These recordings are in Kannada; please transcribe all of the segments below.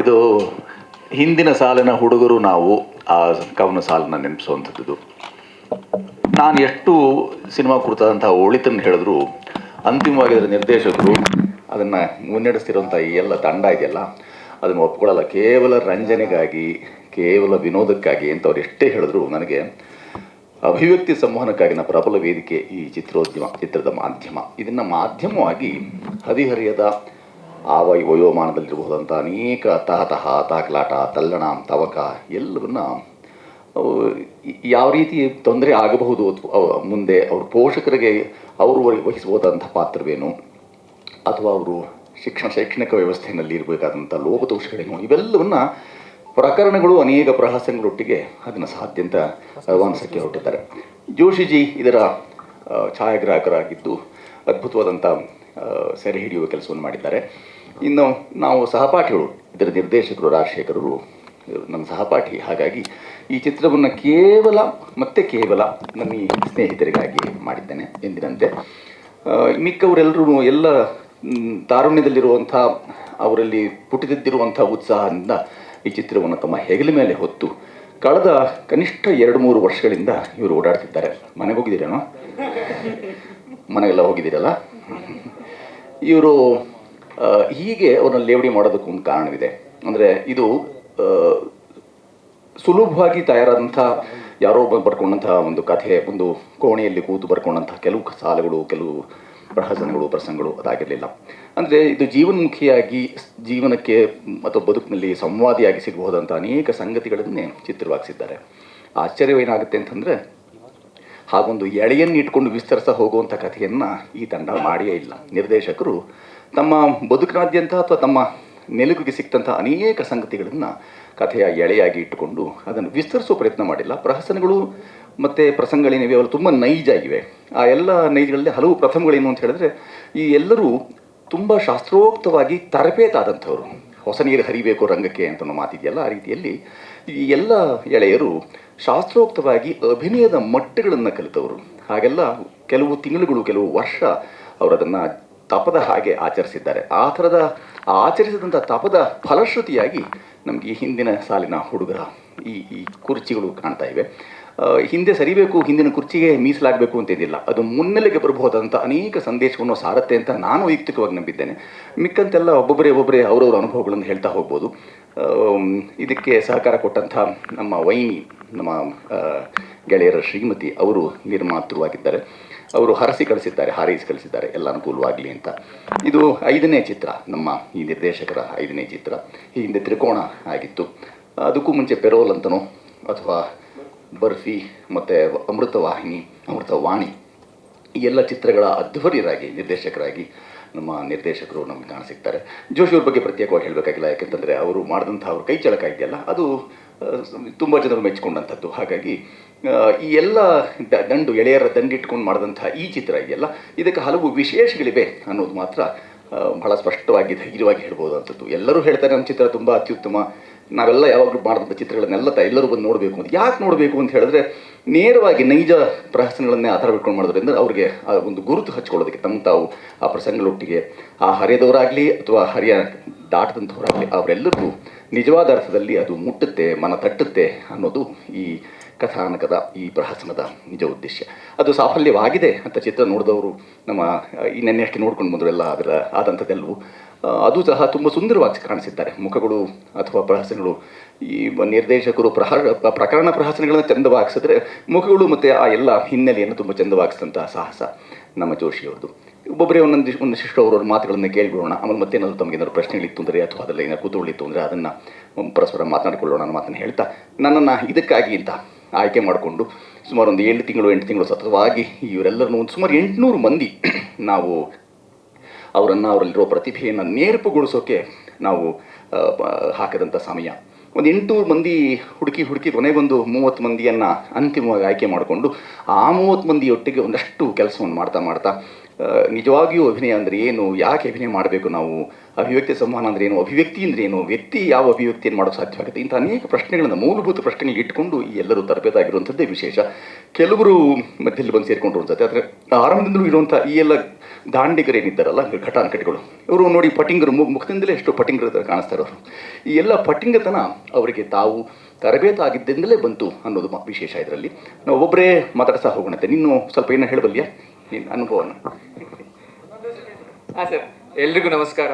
ಇದು ಹಿಂದಿನ ಸಾಲಿನ ಹುಡುಗರು ನಾವು ಆ ಕವನ ಸಾಲನ್ನ ನೆನಪಿಸುವಂಥದ್ದು. ನಾನು ಎಷ್ಟು ಸಿನಿಮಾ ಕುರಿತಾದಂಥ ಒಳಿತನ್ನು ಹೇಳಿದ್ರು ಅಂತಿಮವಾಗಿ ಅದರ ನಿರ್ದೇಶಕರು ಅದನ್ನು ಮುನ್ನಡೆಸ್ತಿರೋಂಥ ಈ ಎಲ್ಲ ತಂಡ ಇದೆಯಲ್ಲ ಅದನ್ನು ಒಪ್ಕೊಳ್ಳಲ್ಲ. ಕೇವಲ ರಂಜನೆಗಾಗಿ, ಕೇವಲ ವಿನೋದಕ್ಕಾಗಿ ಅಂತ ಅವ್ರು ಎಷ್ಟೇ ಹೇಳಿದ್ರು ನನಗೆ ಅಭಿವ್ಯಕ್ತಿ ಸಂವಹನಕ್ಕಾಗಿನ ಪ್ರಬಲ ವೇದಿಕೆ ಈ ಚಿತ್ರದ ಮಾಧ್ಯಮ. ಇದನ್ನು ಮಾಧ್ಯಮವಾಗಿ ಹದಿಹರಿಯದ ಆ ವಯೋಮಾನದಲ್ಲಿರಬಹುದಂಥ ಅನೇಕ ತಹತಹ, ತಾಕಲಾಟ, ತಲ್ಲಣ, ತವಕ ಎಲ್ಲವನ್ನ ಯಾವ ರೀತಿ ತೊಂದರೆ ಆಗಬಹುದು ಮುಂದೆ ಅವ್ರ ಪೋಷಕರಿಗೆ ಅವರು ವಹಿಸಬಹುದಂಥ ಪಾತ್ರವೇನು, ಅಥವಾ ಅವರು ಶೈಕ್ಷಣಿಕ ವ್ಯವಸ್ಥೆಯಲ್ಲಿ ಇರಬೇಕಾದಂಥ ಲೋಪದೋಷಗಳೇನು, ಇವೆಲ್ಲವನ್ನ ಪ್ರಕರಣಗಳು ಅನೇಕ ಪ್ರಹಸನಗಳೊಟ್ಟಿಗೆ ಅದನ್ನು ಸಾಧ್ಯ ಅಂತ ರವಾನಿಸಕ್ಕೆ ಹೊರಟಿದ್ದಾರೆ. ಜೋಶಿಜಿ ಇದರ ಛಾಯಾಗ್ರಾಹಕರಾಗಿದ್ದು ಅದ್ಭುತವಾದಂಥ ಸೆರೆ ಹಿಡಿಯುವ ಕೆಲಸವನ್ನು ಮಾಡಿದ್ದಾರೆ. ಇನ್ನು ನಾವು ಸಹಪಾಠಿಗಳು, ಇದರ ನಿರ್ದೇಶಕರು ರಾಜಶೇಖರರು ನನ್ನ ಸಹಪಾಠಿ. ಹಾಗಾಗಿ ಈ ಚಿತ್ರವನ್ನು ಕೇವಲ ನನ್ನ ಈ ಸ್ನೇಹಿತರಿಗಾಗಿ ಮಾಡಿದ್ದೇನೆ ಎಂದಿನಂತೆ. ಮಿಕ್ಕವರೆಲ್ಲರೂ ಎಲ್ಲ ತಾರುಣ್ಯದಲ್ಲಿರುವಂಥ, ಅವರಲ್ಲಿ ಪುಟಿದಿದ್ದಿರುವಂಥ ಉತ್ಸಾಹದಿಂದ ಈ ಚಿತ್ರವನ್ನು ತಮ್ಮ ಹೆಗಲ ಮೇಲೆ ಹೊತ್ತು ಕಳೆದ ಕನಿಷ್ಠ 2-3 ವರ್ಷಗಳಿಂದ ಇವರು ಓಡಾಡ್ತಿದ್ದಾರೆ. ಮನೆಗೆ ಹೋಗಿದ್ದೀರೇನೋ? ಮನೆಗೆಲ್ಲ ಹೋಗಿದ್ದೀರಲ್ಲ. ಇವರು ಹೀಗೆ ಅವ್ರನ್ನ ಲೇವಡಿ ಮಾಡೋದಕ್ಕೂ ಒಂದು ಕಾರಣವಿದೆ. ಅಂದರೆ ಇದು ಸುಲಭವಾಗಿ ತಯಾರಾದಂಥ ಯಾರೋ ಬರ್ಕೊಂಡಂಥ ಒಂದು ಕಥೆ, ಒಂದು ಕೋಣೆಯಲ್ಲಿ ಕೂತು ಬರ್ಕೊಂಡಂಥ ಕೆಲವು ಸಾಲುಗಳು, ಕೆಲವು ಪ್ರಹಸನಗಳು, ಪ್ರಸಂಗಗಳು ಅದಾಗಿರಲಿಲ್ಲ. ಅಂದರೆ ಇದು ಜೀವನ್ಮುಖಿಯಾಗಿ ಜೀವನಕ್ಕೆ ಅಥವಾ ಬದುಕಿನಲ್ಲಿ ಸಂವಾದಿಯಾಗಿ ಸಿಗಬಹುದಂಥ ಅನೇಕ ಸಂಗತಿಗಳನ್ನೇ ಚಿತ್ರವಾಗಿಸಿದ್ದಾರೆ. ಆಶ್ಚರ್ಯವೇನಾಗುತ್ತೆ ಅಂತಂದರೆ, ಹಾಗೊಂದು ಎಳೆಯನ್ನು ಇಟ್ಕೊಂಡು ವಿಸ್ತರಿಸ ಹೋಗುವಂಥ ಕಥೆಯನ್ನು ಈ ತಂಡ ಮಾಡಿಯೇ ಇಲ್ಲ. ನಿರ್ದೇಶಕರು ತಮ್ಮ ಬದುಕಿನಾದ್ಯಂತ ಅಥವಾ ತಮ್ಮ ನೆಲುಗಿಗೆ ಸಿಕ್ತಂಥ ಅನೇಕ ಸಂಗತಿಗಳನ್ನು ಕಥೆಯ ಎಳೆಯಾಗಿ ಇಟ್ಟುಕೊಂಡು ಅದನ್ನು ವಿಸ್ತರಿಸೋ ಪ್ರಯತ್ನ ಮಾಡಿಲ್ಲ. ಪ್ರಹಸನಗಳು ಮತ್ತು ಪ್ರಸಂಗಗಳೇನಿವೆ ಅವು ತುಂಬ ನೈಜ ಆಗಿವೆ. ಆ ಎಲ್ಲ ನೈಜಗಳಲ್ಲಿ ಹಲವು ಪ್ರಥಮಗಳೇನು ಅಂತ ಹೇಳಿದ್ರೆ, ಈ ಎಲ್ಲರೂ ತುಂಬ ಶಾಸ್ತ್ರೋಕ್ತವಾಗಿ ತರಬೇತಾದಂಥವ್ರು. ಹೊಸ ನೀರು ಹರಿಬೇಕು ರಂಗಕ್ಕೆ ಅಂತ ಮಾತಿದೆಯಲ್ಲ, ಆ ರೀತಿಯಲ್ಲಿ ಈ ಎಲ್ಲ ಎಳೆಯರು ಶಾಸ್ತ್ರೋಕ್ತವಾಗಿ ಅಭಿನಯದ ಮಟ್ಟಗಳನ್ನು ಕಲಿತವರು. ಹಾಗೆಲ್ಲ ಕೆಲವು ತಿಂಗಳುಗಳು, ಕೆಲವು ವರ್ಷ ಅವರು ಅದನ್ನು ತಪದ ಹಾಗೆ ಆಚರಿಸಿದ್ದಾರೆ. ಆ ಥರದ ಆಚರಿಸಿದಂಥ ತಪದ ಫಲಶ್ರುತಿಯಾಗಿ ನಮಗೆ ಈ ಹಿಂದಿನ ಸಾಲಿನ ಹುಡುಗರ ಈ ಕುರ್ಚಿಗಳು ಕಾಣ್ತಾ ಇವೆ. ಹಿಂದೆ ಸರಿಬೇಕು, ಹಿಂದಿನ ಕುರ್ಚಿಗೆ ಮೀಸಲಾಗಬೇಕು ಅಂತೇನಿಲ್ಲ. ಅದು ಮುನ್ನೆಲೆಗೆ ಬರಬಹುದಂಥ ಅನೇಕ ಸಂದೇಶವನ್ನು ಸಾರುತ್ತೆ ಅಂತ ನಾನು ವೈಯಕ್ತಿಕವಾಗಿ ನಂಬಿದ್ದೇನೆ. ಮಿಕ್ಕಂತೆಲ್ಲ ಒಬ್ಬೊಬ್ಬರೇ ಅವರವರ ಅನುಭವಗಳನ್ನು ಹೇಳ್ತಾ ಹೋಗ್ಬೋದು. ಇದಕ್ಕೆ ಸಹಕಾರ ಕೊಟ್ಟಂಥ ನಮ್ಮ ವೈನಿ, ನಮ್ಮ ಗೆಳೆಯರ ಶ್ರೀಮತಿ ಅವರು ನಿರ್ಮಾತೃವಾಗಿದ್ದಾರೆ. ಅವರು ಹಾರೈಸಿ ಕಳಿಸಿದ್ದಾರೆ ಎಲ್ಲ ಅನುಕೂಲವಾಗಲಿ ಅಂತ. ಇದು 5ನೇ ಚಿತ್ರ, ನಮ್ಮ ಈ ನಿರ್ದೇಶಕರ 5ನೇ ಚಿತ್ರ. ಈ ಹಿಂದೆ ತ್ರಿಕೋಣ ಆಗಿತ್ತು. ಅದಕ್ಕೂ ಮುಂಚೆ ಪೆರೋಲ್ ಅಂತನೋ ಅಥವಾ ಬರ್ಫಿ ಮತ್ತು ಅಮೃತವಾಣಿ ಈ ಎಲ್ಲ ಚಿತ್ರಗಳ ಅಧ್ವರ್ಯರಾಗಿ ನಿರ್ದೇಶಕರಾಗಿ ನಮ್ಮ ನಿರ್ದೇಶಕರು ನಮಗೆ ಕಾಣಸಿಗ್ತಾರೆ. ಜೋಶಿಯವ್ರ ಬಗ್ಗೆ ಪ್ರತ್ಯೇಕವಾಗಿ ಹೇಳಬೇಕಾಗಿಲ್ಲ, ಯಾಕೆಂತಂದರೆ ಅವರು ಮಾಡಿದಂಥ ಅವ್ರ ಕೈ ಚಳಕ ಇದೆಯಲ್ಲ ಅದು ತುಂಬ ಜನರು ಮೆಚ್ಚಿಕೊಂಡಂಥದ್ದು. ಹಾಗಾಗಿ ಈ ಎಲ್ಲ ಎಳೆಯರ ದಂಡಿಟ್ಕೊಂಡು ಮಾಡಿದಂಥ ಈ ಚಿತ್ರ ಇದೆಯಲ್ಲ, ಇದಕ್ಕೆ ಹಲವು ವಿಶೇಷಗಳಿವೆ ಅನ್ನೋದು ಮಾತ್ರ ಬಹಳ ಸ್ಪಷ್ಟವಾಗಿ ಧೈರ್ಯವಾಗಿ ಹೇಳ್ಬೋದು ಅಂಥದ್ದು. ಎಲ್ಲರೂ ಹೇಳ್ತಾರೆ ನಮ್ಮ ಚಿತ್ರ ತುಂಬ ಅತ್ಯುತ್ತಮ, ನಾವೆಲ್ಲ ಯಾವಾಗಲೂ ಮಾಡಿದಂಥ ಚಿತ್ರಗಳನ್ನೆಲ್ಲ ಎಲ್ಲರೂ ಬಂದು ನೋಡಬೇಕು ಅಂತ. ಯಾಕೆ ನೋಡಬೇಕು ಅಂತ ಹೇಳಿದ್ರೆ, ನೇರವಾಗಿ ನೈಜ ಪ್ರಹಸನಗಳನ್ನೇ ಆಧಾರ ಬಿಟ್ಕೊಂಡು ಮಾಡೋದ್ರಿಂದ ಅವ್ರಿಗೆ ಆ ಒಂದು ಗುರುತು ಹಚ್ಕೊಳ್ಳೋದಕ್ಕೆ ತಮ್ಮ ತಾವು ಆ ಪ್ರಸಂಗಗಳೊಟ್ಟಿಗೆ ಆ ಹರಿಯದವರಾಗಲಿ ಅಥವಾ ಹರಿಯ ದಾಟದಂಥವರಾಗಲಿ ಅವರೆಲ್ಲರಿಗೂ ನಿಜವಾದ ಅರ್ಥದಲ್ಲಿ ಅದು ಮುಟ್ಟುತ್ತೆ, ಮನ ತಟ್ಟುತ್ತೆ ಅನ್ನೋದು ಈ ಕಥಾನಕದ, ಈ ಪ್ರಹಸನದ ನಿಜ ಉದ್ದೇಶ. ಅದು ಸಾಫಲ್ಯವಾಗಿದೆ ಅಂತ ಚಿತ್ರ ನೋಡಿದವರು ನಮ್ಮ ಈ ನೆನ್ನೆಷ್ಟು ನೋಡ್ಕೊಂಡು ಬಂದರು ಎಲ್ಲ ಅದರ ಆದಂಥದ್ದೆಲ್ಲವೂ ಅದು ಸಹ ತುಂಬ ಸುಂದರವಾಗಿ ಕಾಣಿಸಿದ್ದಾರೆ. ಮುಖಗಳು ಅಥವಾ ಪ್ರಹಸನಗಳು, ಈ ನಿರ್ದೇಶಕರು ಪ್ರಕರಣ ಪ್ರಹಸನಗಳನ್ನು ಚಂದವಾಗಿಸಿದ್ರೆ ಮುಖಗಳು ಮತ್ತು ಆ ಎಲ್ಲ ಹಿನ್ನೆಲೆಯನ್ನು ತುಂಬ ಚಂದವಾಗಿಸಿದಂಥ ಸಾಹಸ ನಮ್ಮ ಜೋಶಿಯವ್ರದ್ದು. ಒಬ್ಬೊಬ್ಬರೇ ಒಂದಿಷ್ಟು ಅವ್ರವ್ರ ಮಾತುಗಳನ್ನು ಕೇಳಿಬಿಡೋಣ. ಆಮೇಲೆ ಮತ್ತೇನಾದರೂ ತಮಗೇನಾದ್ರು ಪ್ರಶ್ನೆಗಳಿತ್ತು ಅಂದರೆ ಅಥವಾ ಅದರಲ್ಲಿ ಏನಾದ್ರು ಕುತೂಹಲಿತ್ತು ಅಂದರೆ ಅದನ್ನು ಪರಸ್ಪರ ಮಾತನಾಡಿಕೊಳ್ಳೋಣ ಅನ್ನೋ ಮಾತನ್ನು ಹೇಳ್ತಾ, ನನ್ನನ್ನು ಇದಕ್ಕಾಗಿ ಅಂತ ಆಯ್ಕೆ ಮಾಡಿಕೊಂಡು ಸುಮಾರು ಒಂದು 8 ತಿಂಗಳು ಸತತವಾಗಿ ಇವರೆಲ್ಲರನ್ನೂ ಒಂದು ಸುಮಾರು 800 ಮಂದಿ ನಾವು ಅವರಲ್ಲಿರೋ ಪ್ರತಿಭೆಯನ್ನು ನೇರ್ಪುಗೊಳಿಸೋಕ್ಕೆ ನಾವು ಹಾಕಿದಂಥ ಸಮಯ. ಒಂದು 800 ಮಂದಿ ಹುಡುಕಿ ಕೊನೆಗೊಂದು 30 ಮಂದಿಯನ್ನು ಅಂತಿಮವಾಗಿ ಆಯ್ಕೆ ಮಾಡಿಕೊಂಡು ಆ 30 ಮಂದಿಯೊಟ್ಟಿಗೆ ಒಂದಷ್ಟು ಕೆಲಸವನ್ನು ಮಾಡ್ತಾ ನಿಜವಾಗಿಯೂ ಅಭಿನಯ ಅಂದರೆ ಏನು, ಯಾಕೆ ಅಭಿನಯ ಮಾಡಬೇಕು ನಾವು, ಅಭಿವ್ಯಕ್ತಿ ಸಂವಹನ ಅಂದರೆ ಏನು, ಅಭಿವ್ಯಕ್ತಿ ಅಂದರೆ ಏನು, ವ್ಯಕ್ತಿ ಯಾವ ಅಭಿವ್ಯಕ್ತಿಯನ್ನು ಮಾಡೋಕ್ಕೆ ಸಾಧ್ಯವಾಗುತ್ತೆ, ಇಂಥ ಅನೇಕ ಪ್ರಶ್ನೆಗಳನ್ನು, ಮೂಲಭೂತ ಪ್ರಶ್ನೆಗಳು ಇಟ್ಕೊಂಡು ಈ ಎಲ್ಲರೂ ತರಬೇತಾಗಿರುವಂಥದ್ದೇ ವಿಶೇಷ. ಕೆಲವರು ಮಧ್ಯದಲ್ಲಿ ಬಂದು ಸೇರಿಕೊಂಡ್ರು ಅನ್ಸುತ್ತೆ. ಆದರೆ ಆರಂಭದಿಂದಲೂ ಇರುವಂಥ ಈ ಎಲ್ಲ ದಾಂಡಿಗರೇನಿದ್ದಾರಲ್ಲ ಘಟಾನುಘಟಿಗಳು, ಇವರು ನೋಡಿ ಪಟಿಂಗರು ಮುಖದಿಂದಲೇ ಎಷ್ಟು ಪಟಿಂಗರ ಕಾಣಿಸ್ತಾರೆ ಅವರು. ಈ ಎಲ್ಲ ಪಟಿಂಗತನ ಅವರಿಗೆ ತಾವು ತರಬೇತಾಗಿದ್ದರಿಂದಲೇ ಬಂತು ಅನ್ನೋದು ವಿಶೇಷ. ಇದರಲ್ಲಿ ನಾವು ಒಬ್ಬೊಬ್ಬರೇ ಮಾತಾಡ್ತಾ ಹೋಗೋಣಂತೆ. ನೀನು ಸ್ವಲ್ಪ ಏನೋ ಹೇಳಬಲ್ಯಾ ನಿನ್ನ ಅನುಭವನ? ಹಾಂ ಸರ್, ಎಲ್ರಿಗೂ ನಮಸ್ಕಾರ.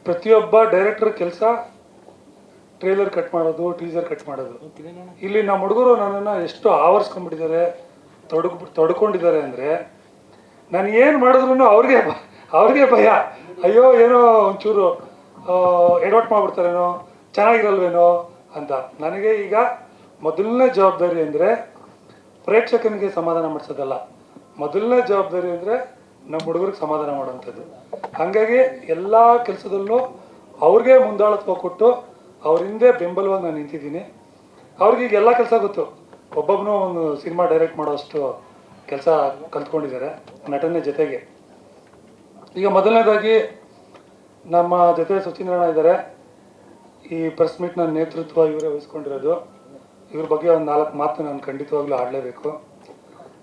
ಪ್ರತಿಯೊಬ್ಬ ಡೈರೆಕ್ಟರ್ ಕೆಲಸ ಟ್ರೇಲರ್ ಕಟ್ ಮಾಡೋದು, ಟೀಸರ್ ಕಟ್ ಮಾಡೋದು. ಇಲ್ಲಿ ನಮ್ಮ ಹುಡುಗರು ನನ್ನನ್ನು ಎಷ್ಟು ಆವರಿಸ್ಕೊಂಡ್ಬಿಟ್ಟಿದ್ದಾರೆ, ತೊಡ್ಕೊಂಡಿದ್ದಾರೆ ಅಂದರೆ ನಾನು ಏನು ಮಾಡಿದ್ರು ಅವ್ರಿಗೆ ಭಯ. ಅಯ್ಯೋ ಏನೋ ಒಂಚೂರು ಎಡವಟ್ ಮಾಡಿಬಿಡ್ತಾರೇನೋ, ಚೆನ್ನಾಗಿರಲ್ವೇನೋ ಅಂತ. ನನಗೆ ಈಗ ಮೊದಲನೇ ಜವಾಬ್ದಾರಿ ಅಂದರೆ ಪ್ರೇಕ್ಷಕನಿಗೆ ಸಮಾಧಾನ ಮಾಡಿಸೋದಲ್ಲ, ಮೊದಲನೇ ಜವಾಬ್ದಾರಿ ಅಂದರೆ ನಮ್ಮ ಹುಡುಗರಿಗೆ ಸಮಾಧಾನ ಮಾಡುವಂಥದ್ದು. ಹಾಗಾಗಿ ಎಲ್ಲ ಕೆಲಸದಲ್ಲೂ ಅವ್ರಿಗೆ ಮುಂದಾಳತ್ವ ಕೊಟ್ಟು ಅವ್ರ ಹಿಂದೆ ಬೆಂಬಲವಾಗಿ ನಾನು ನಿಂತಿದ್ದೀನಿ. ಅವ್ರಿಗೆ ಈಗ ಎಲ್ಲ ಕೆಲಸ ಗೊತ್ತು, ಒಬ್ಬೊಬ್ಬನು ಒಂದು ಸಿನಿಮಾ ಡೈರೆಕ್ಟ್ ಮಾಡೋಷ್ಟು ಕೆಲಸ ಕಲ್ತ್ಕೊಂಡಿದ್ದಾರೆ ನಟನೆ ಜೊತೆಗೆ. ಈಗ ಮೊದಲನೇದಾಗಿ ನಮ್ಮ ಜೊತೆ ಸುಚೀಂದ್ರಣ್ಣ ಇದ್ದಾರೆ. ಈ ಪ್ರೆಸ್ ಮೀಟ್ನ ನೇತೃತ್ವ ಇವರೇ ವಹಿಸ್ಕೊಂಡಿರೋದು. ಇವ್ರ ಬಗ್ಗೆ ಒಂದು 4 ಮಾತು ನಾನು ಖಂಡಿತವಾಗ್ಲೂ ಆಡಲೇಬೇಕು.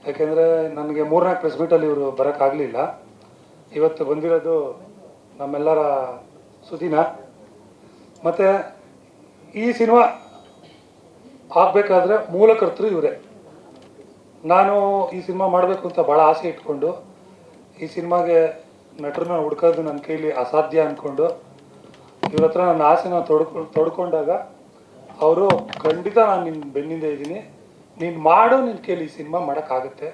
ಯಾಕೆಂದರೆ ನನಗೆ 3-4 ಪ್ರೆಸ್ ಮೀಟಲ್ಲಿ ಇವರು ಬರೋಕ್ಕಾಗಲಿಲ್ಲ. ಇವತ್ತು ಬಂದಿರೋದು ನಮ್ಮೆಲ್ಲರ ಸುದಿನ. ಮತ್ತು ಈ ಸಿನಿಮಾ ಆಗಬೇಕಾದ್ರೆ ಮೂಲಕರ್ತರು ಇವರೇ. ನಾನು ಈ ಸಿನಿಮಾ ಮಾಡಬೇಕು ಅಂತ ಭಾಳ ಆಸೆ ಇಟ್ಕೊಂಡು ಈ ಸಿನಿಮಾಗೆ ನಟರನ್ನ ಹುಡ್ಕೋದು ನನ್ನ ಕೈಲಿ ಅಸಾಧ್ಯ ಅಂದ್ಕೊಂಡು ಇವ್ರ ಹತ್ರ ನನ್ನ ಆಸೆನ ತೊಡ್ಕೊಂಡಾಗ ಅವರು ಖಂಡಿತ ನಾನು ನಿನ್ನ ಬೆನ್ನಿಂದ ಇದ್ದೀನಿ, ನೀನು ಮಾಡು, ನಿನ್ನ ಕೈಲಿ ಈ ಸಿನಿಮಾ ಮಾಡೋಕ್ಕಾಗುತ್ತೆ,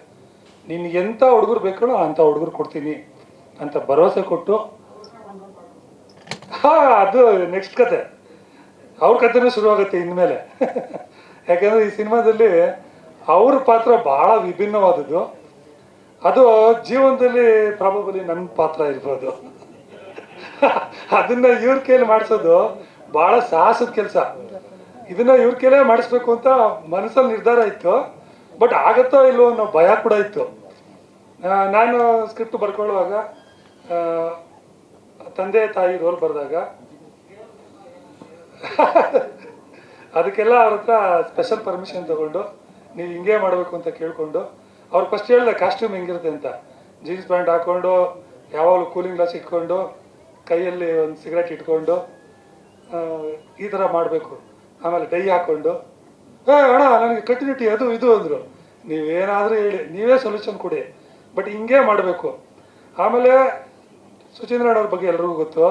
ನಿನ್ಗೆ ಎಂಥ ಹುಡುಗರು ಬೇಕೋ ಅಂಥ ಹುಡುಗರು ಕೊಡ್ತೀನಿ ಅಂತ ಭರವಸೆ ಕೊಟ್ಟು, ಅದು ನೆಕ್ಸ್ಟ್ ಕತೆ, ಅವ್ರ ಕಥೆನೂ ಶುರುವಾಗುತ್ತೆ ಇನ್ಮೇಲೆ. ಯಾಕೆಂದರೆ ಈ ಸಿನಿಮಾದಲ್ಲಿ ಅವ್ರ ಪಾತ್ರ ಭಾಳ ವಿಭಿನ್ನವಾದದ್ದು. ಅದು ಜೀವನದಲ್ಲಿ ಪ್ರಾಬಬಲಿ ನನ್ನ ಪಾತ್ರ ಇರ್ಬೋದು. ಅದನ್ನು ಇವ್ರ ಕೈಲಿ ಮಾಡಿಸೋದು ಭಾಳ ಸಾಹಸದ ಕೆಲಸ. ಇದನ್ನು ಇವ್ರ ಕೈಲೇ ಮಾಡಿಸ್ಬೇಕು ಅಂತ ಮನಸ್ಸಲ್ಲಿ ನಿರ್ಧಾರ ಇತ್ತು. ಬಟ್ ಆಗತ್ತೋ ಇಲ್ಲೋ ಅನ್ನೋ ಭಯ ಕೂಡ ಇತ್ತು. ನಾನು ಸ್ಕ್ರಿಪ್ಟ್ ಬರ್ಕೊಳ್ಳುವಾಗ ತಂದೆ ತಾಯಿ ರೋಲ್ ಬರೆದಾಗ ಅದಕ್ಕೆಲ್ಲ ಅವ್ರ ಹತ್ರ ಸ್ಪೆಷಲ್ ಪರ್ಮಿಷನ್ ತೊಗೊಂಡು ನೀವು ಹಿಂಗೆ ಮಾಡಬೇಕು ಅಂತ ಕೇಳಿಕೊಂಡು, ಅವ್ರು ಫಸ್ಟ್ ಹೇಳಿದೆ ಕಾಸ್ಟ್ಯೂಮ್ ಹೆಂಗಿರುತ್ತೆ ಅಂತ. ಜೀನ್ಸ್ ಪ್ಯಾಂಟ್ ಹಾಕ್ಕೊಂಡು, ಯಾವಾಗಲೂ ಕೂಲಿಂಗ್ ಗ್ಲಾಸ್ ಇಟ್ಕೊಂಡು, ಕೈಯಲ್ಲಿ ಒಂದು ಸಿಗರೇಟ್ ಇಟ್ಕೊಂಡು ಈ ಥರ ಮಾಡಬೇಕು. ಆಮೇಲೆ ಡೈ ಹಾಕ್ಕೊಂಡು, ಅಣ್ಣ ನನಗೆ ಕಂಟಿನ್ಯೂಟಿ ಅದು ಇದು ಅಂದರು. ನೀವೇನಾದರೂ ಹೇಳಿ, ನೀವೇ ಸೊಲ್ಯೂಷನ್ ಕೊಡಿ, ಬಟ್ ಹಿಂಗೆ ಮಾಡಬೇಕು. ಆಮೇಲೆ ಸುಚೀಂದ್ರಣ್ಣ ಅವ್ರ ಬಗ್ಗೆ ಎಲ್ರಿಗೂ ಗೊತ್ತು,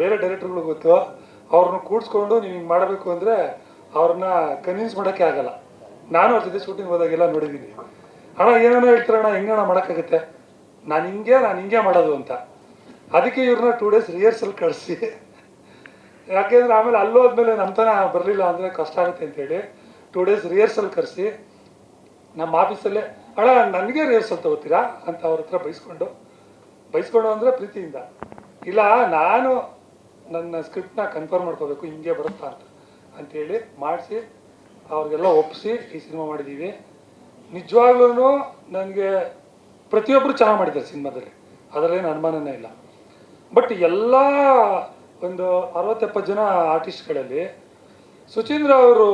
ಬೇರೆ ಡೈರೆಕ್ಟರ್ಗಳಿಗೂ ಗೊತ್ತು. ಅವ್ರನ್ನ ಕೂಡಿಸ್ಕೊಂಡು ನೀವು ಹಿಂಗೆ ಮಾಡಬೇಕು ಅಂದರೆ ಅವ್ರನ್ನ ಕನ್ವಿನ್ಸ್ ಮಾಡೋಕ್ಕೆ ಆಗಲ್ಲ. ನಾನು ಅವ್ರ ಜೊತೆ ಶೂಟಿಂಗ್ ಹೋದಾಗೆಲ್ಲ ನೋಡಿದ್ದೀನಿ. ಅಣ್ಣ ಏನೇನೋ ಹೇಳ್ತಾರಣ್ಣ, ಹೆಂಗಣ್ಣ ಮಾಡೋಕ್ಕಾಗುತ್ತೆ, ನಾನು ಹಿಂಗೆ ಮಾಡೋದು ಅಂತ. ಅದಕ್ಕೆ ಇವ್ರನ್ನ 2 days ರಿಹರ್ಸಲ್ ಕಳಿಸಿ, ಯಾಕೆಂದರೆ ಆಮೇಲೆ ಅಲ್ಲೋದ್ಮೇಲೆ ನಮ್ಮ ತನ ಬರಲಿಲ್ಲ ಅಂದರೆ ಕಷ್ಟ ಆಗುತ್ತೆ ಅಂತೇಳಿ 2 days ರಿಹರ್ಸಲ್ ಕರೆಸಿ ನಮ್ಮ ಆಫೀಸಲ್ಲೇ, ಅಣ್ಣ ನನಗೆ ರಿಹರ್ಸಲ್ ತಗೋತೀರಾ ಅಂತ ಅವ್ರ ಹತ್ರ ಬೈಸ್ಕೊಂಡು ಅಂದರೆ ಪ್ರೀತಿಯಿಂದ, ಇಲ್ಲ ನಾನು ನನ್ನ ಸ್ಕ್ರಿಪ್ಟ್ನ ಕನ್ಫರ್ಮ್ ಮಾಡ್ಕೋಬೇಕು, ಹಿಂಗೆ ಬರುತ್ತಾ ಅಂತೇಳಿ ಮಾಡಿಸಿ ಅವ್ರಿಗೆಲ್ಲ ಒಪ್ಪಿಸಿ ಈ ಸಿನಿಮಾ ಮಾಡಿದ್ದೀವಿ. ನಿಜವಾಗ್ಲೂ ನನಗೆ ಪ್ರತಿಯೊಬ್ಬರು ಚೆನ್ನಾಗಿ ಮಾಡಿದ್ದಾರೆ ಸಿನಿಮಾದಲ್ಲಿ, ಅದರಲ್ಲೇನು ಅನುಮಾನನೇ ಇಲ್ಲ. ಬಟ್ ಎಲ್ಲ ಒಂದು 60-70 ಜನ ಆರ್ಟಿಸ್ಟ್ಗಳಲ್ಲಿ ಸುಚೀಂದ್ರ ಅವರು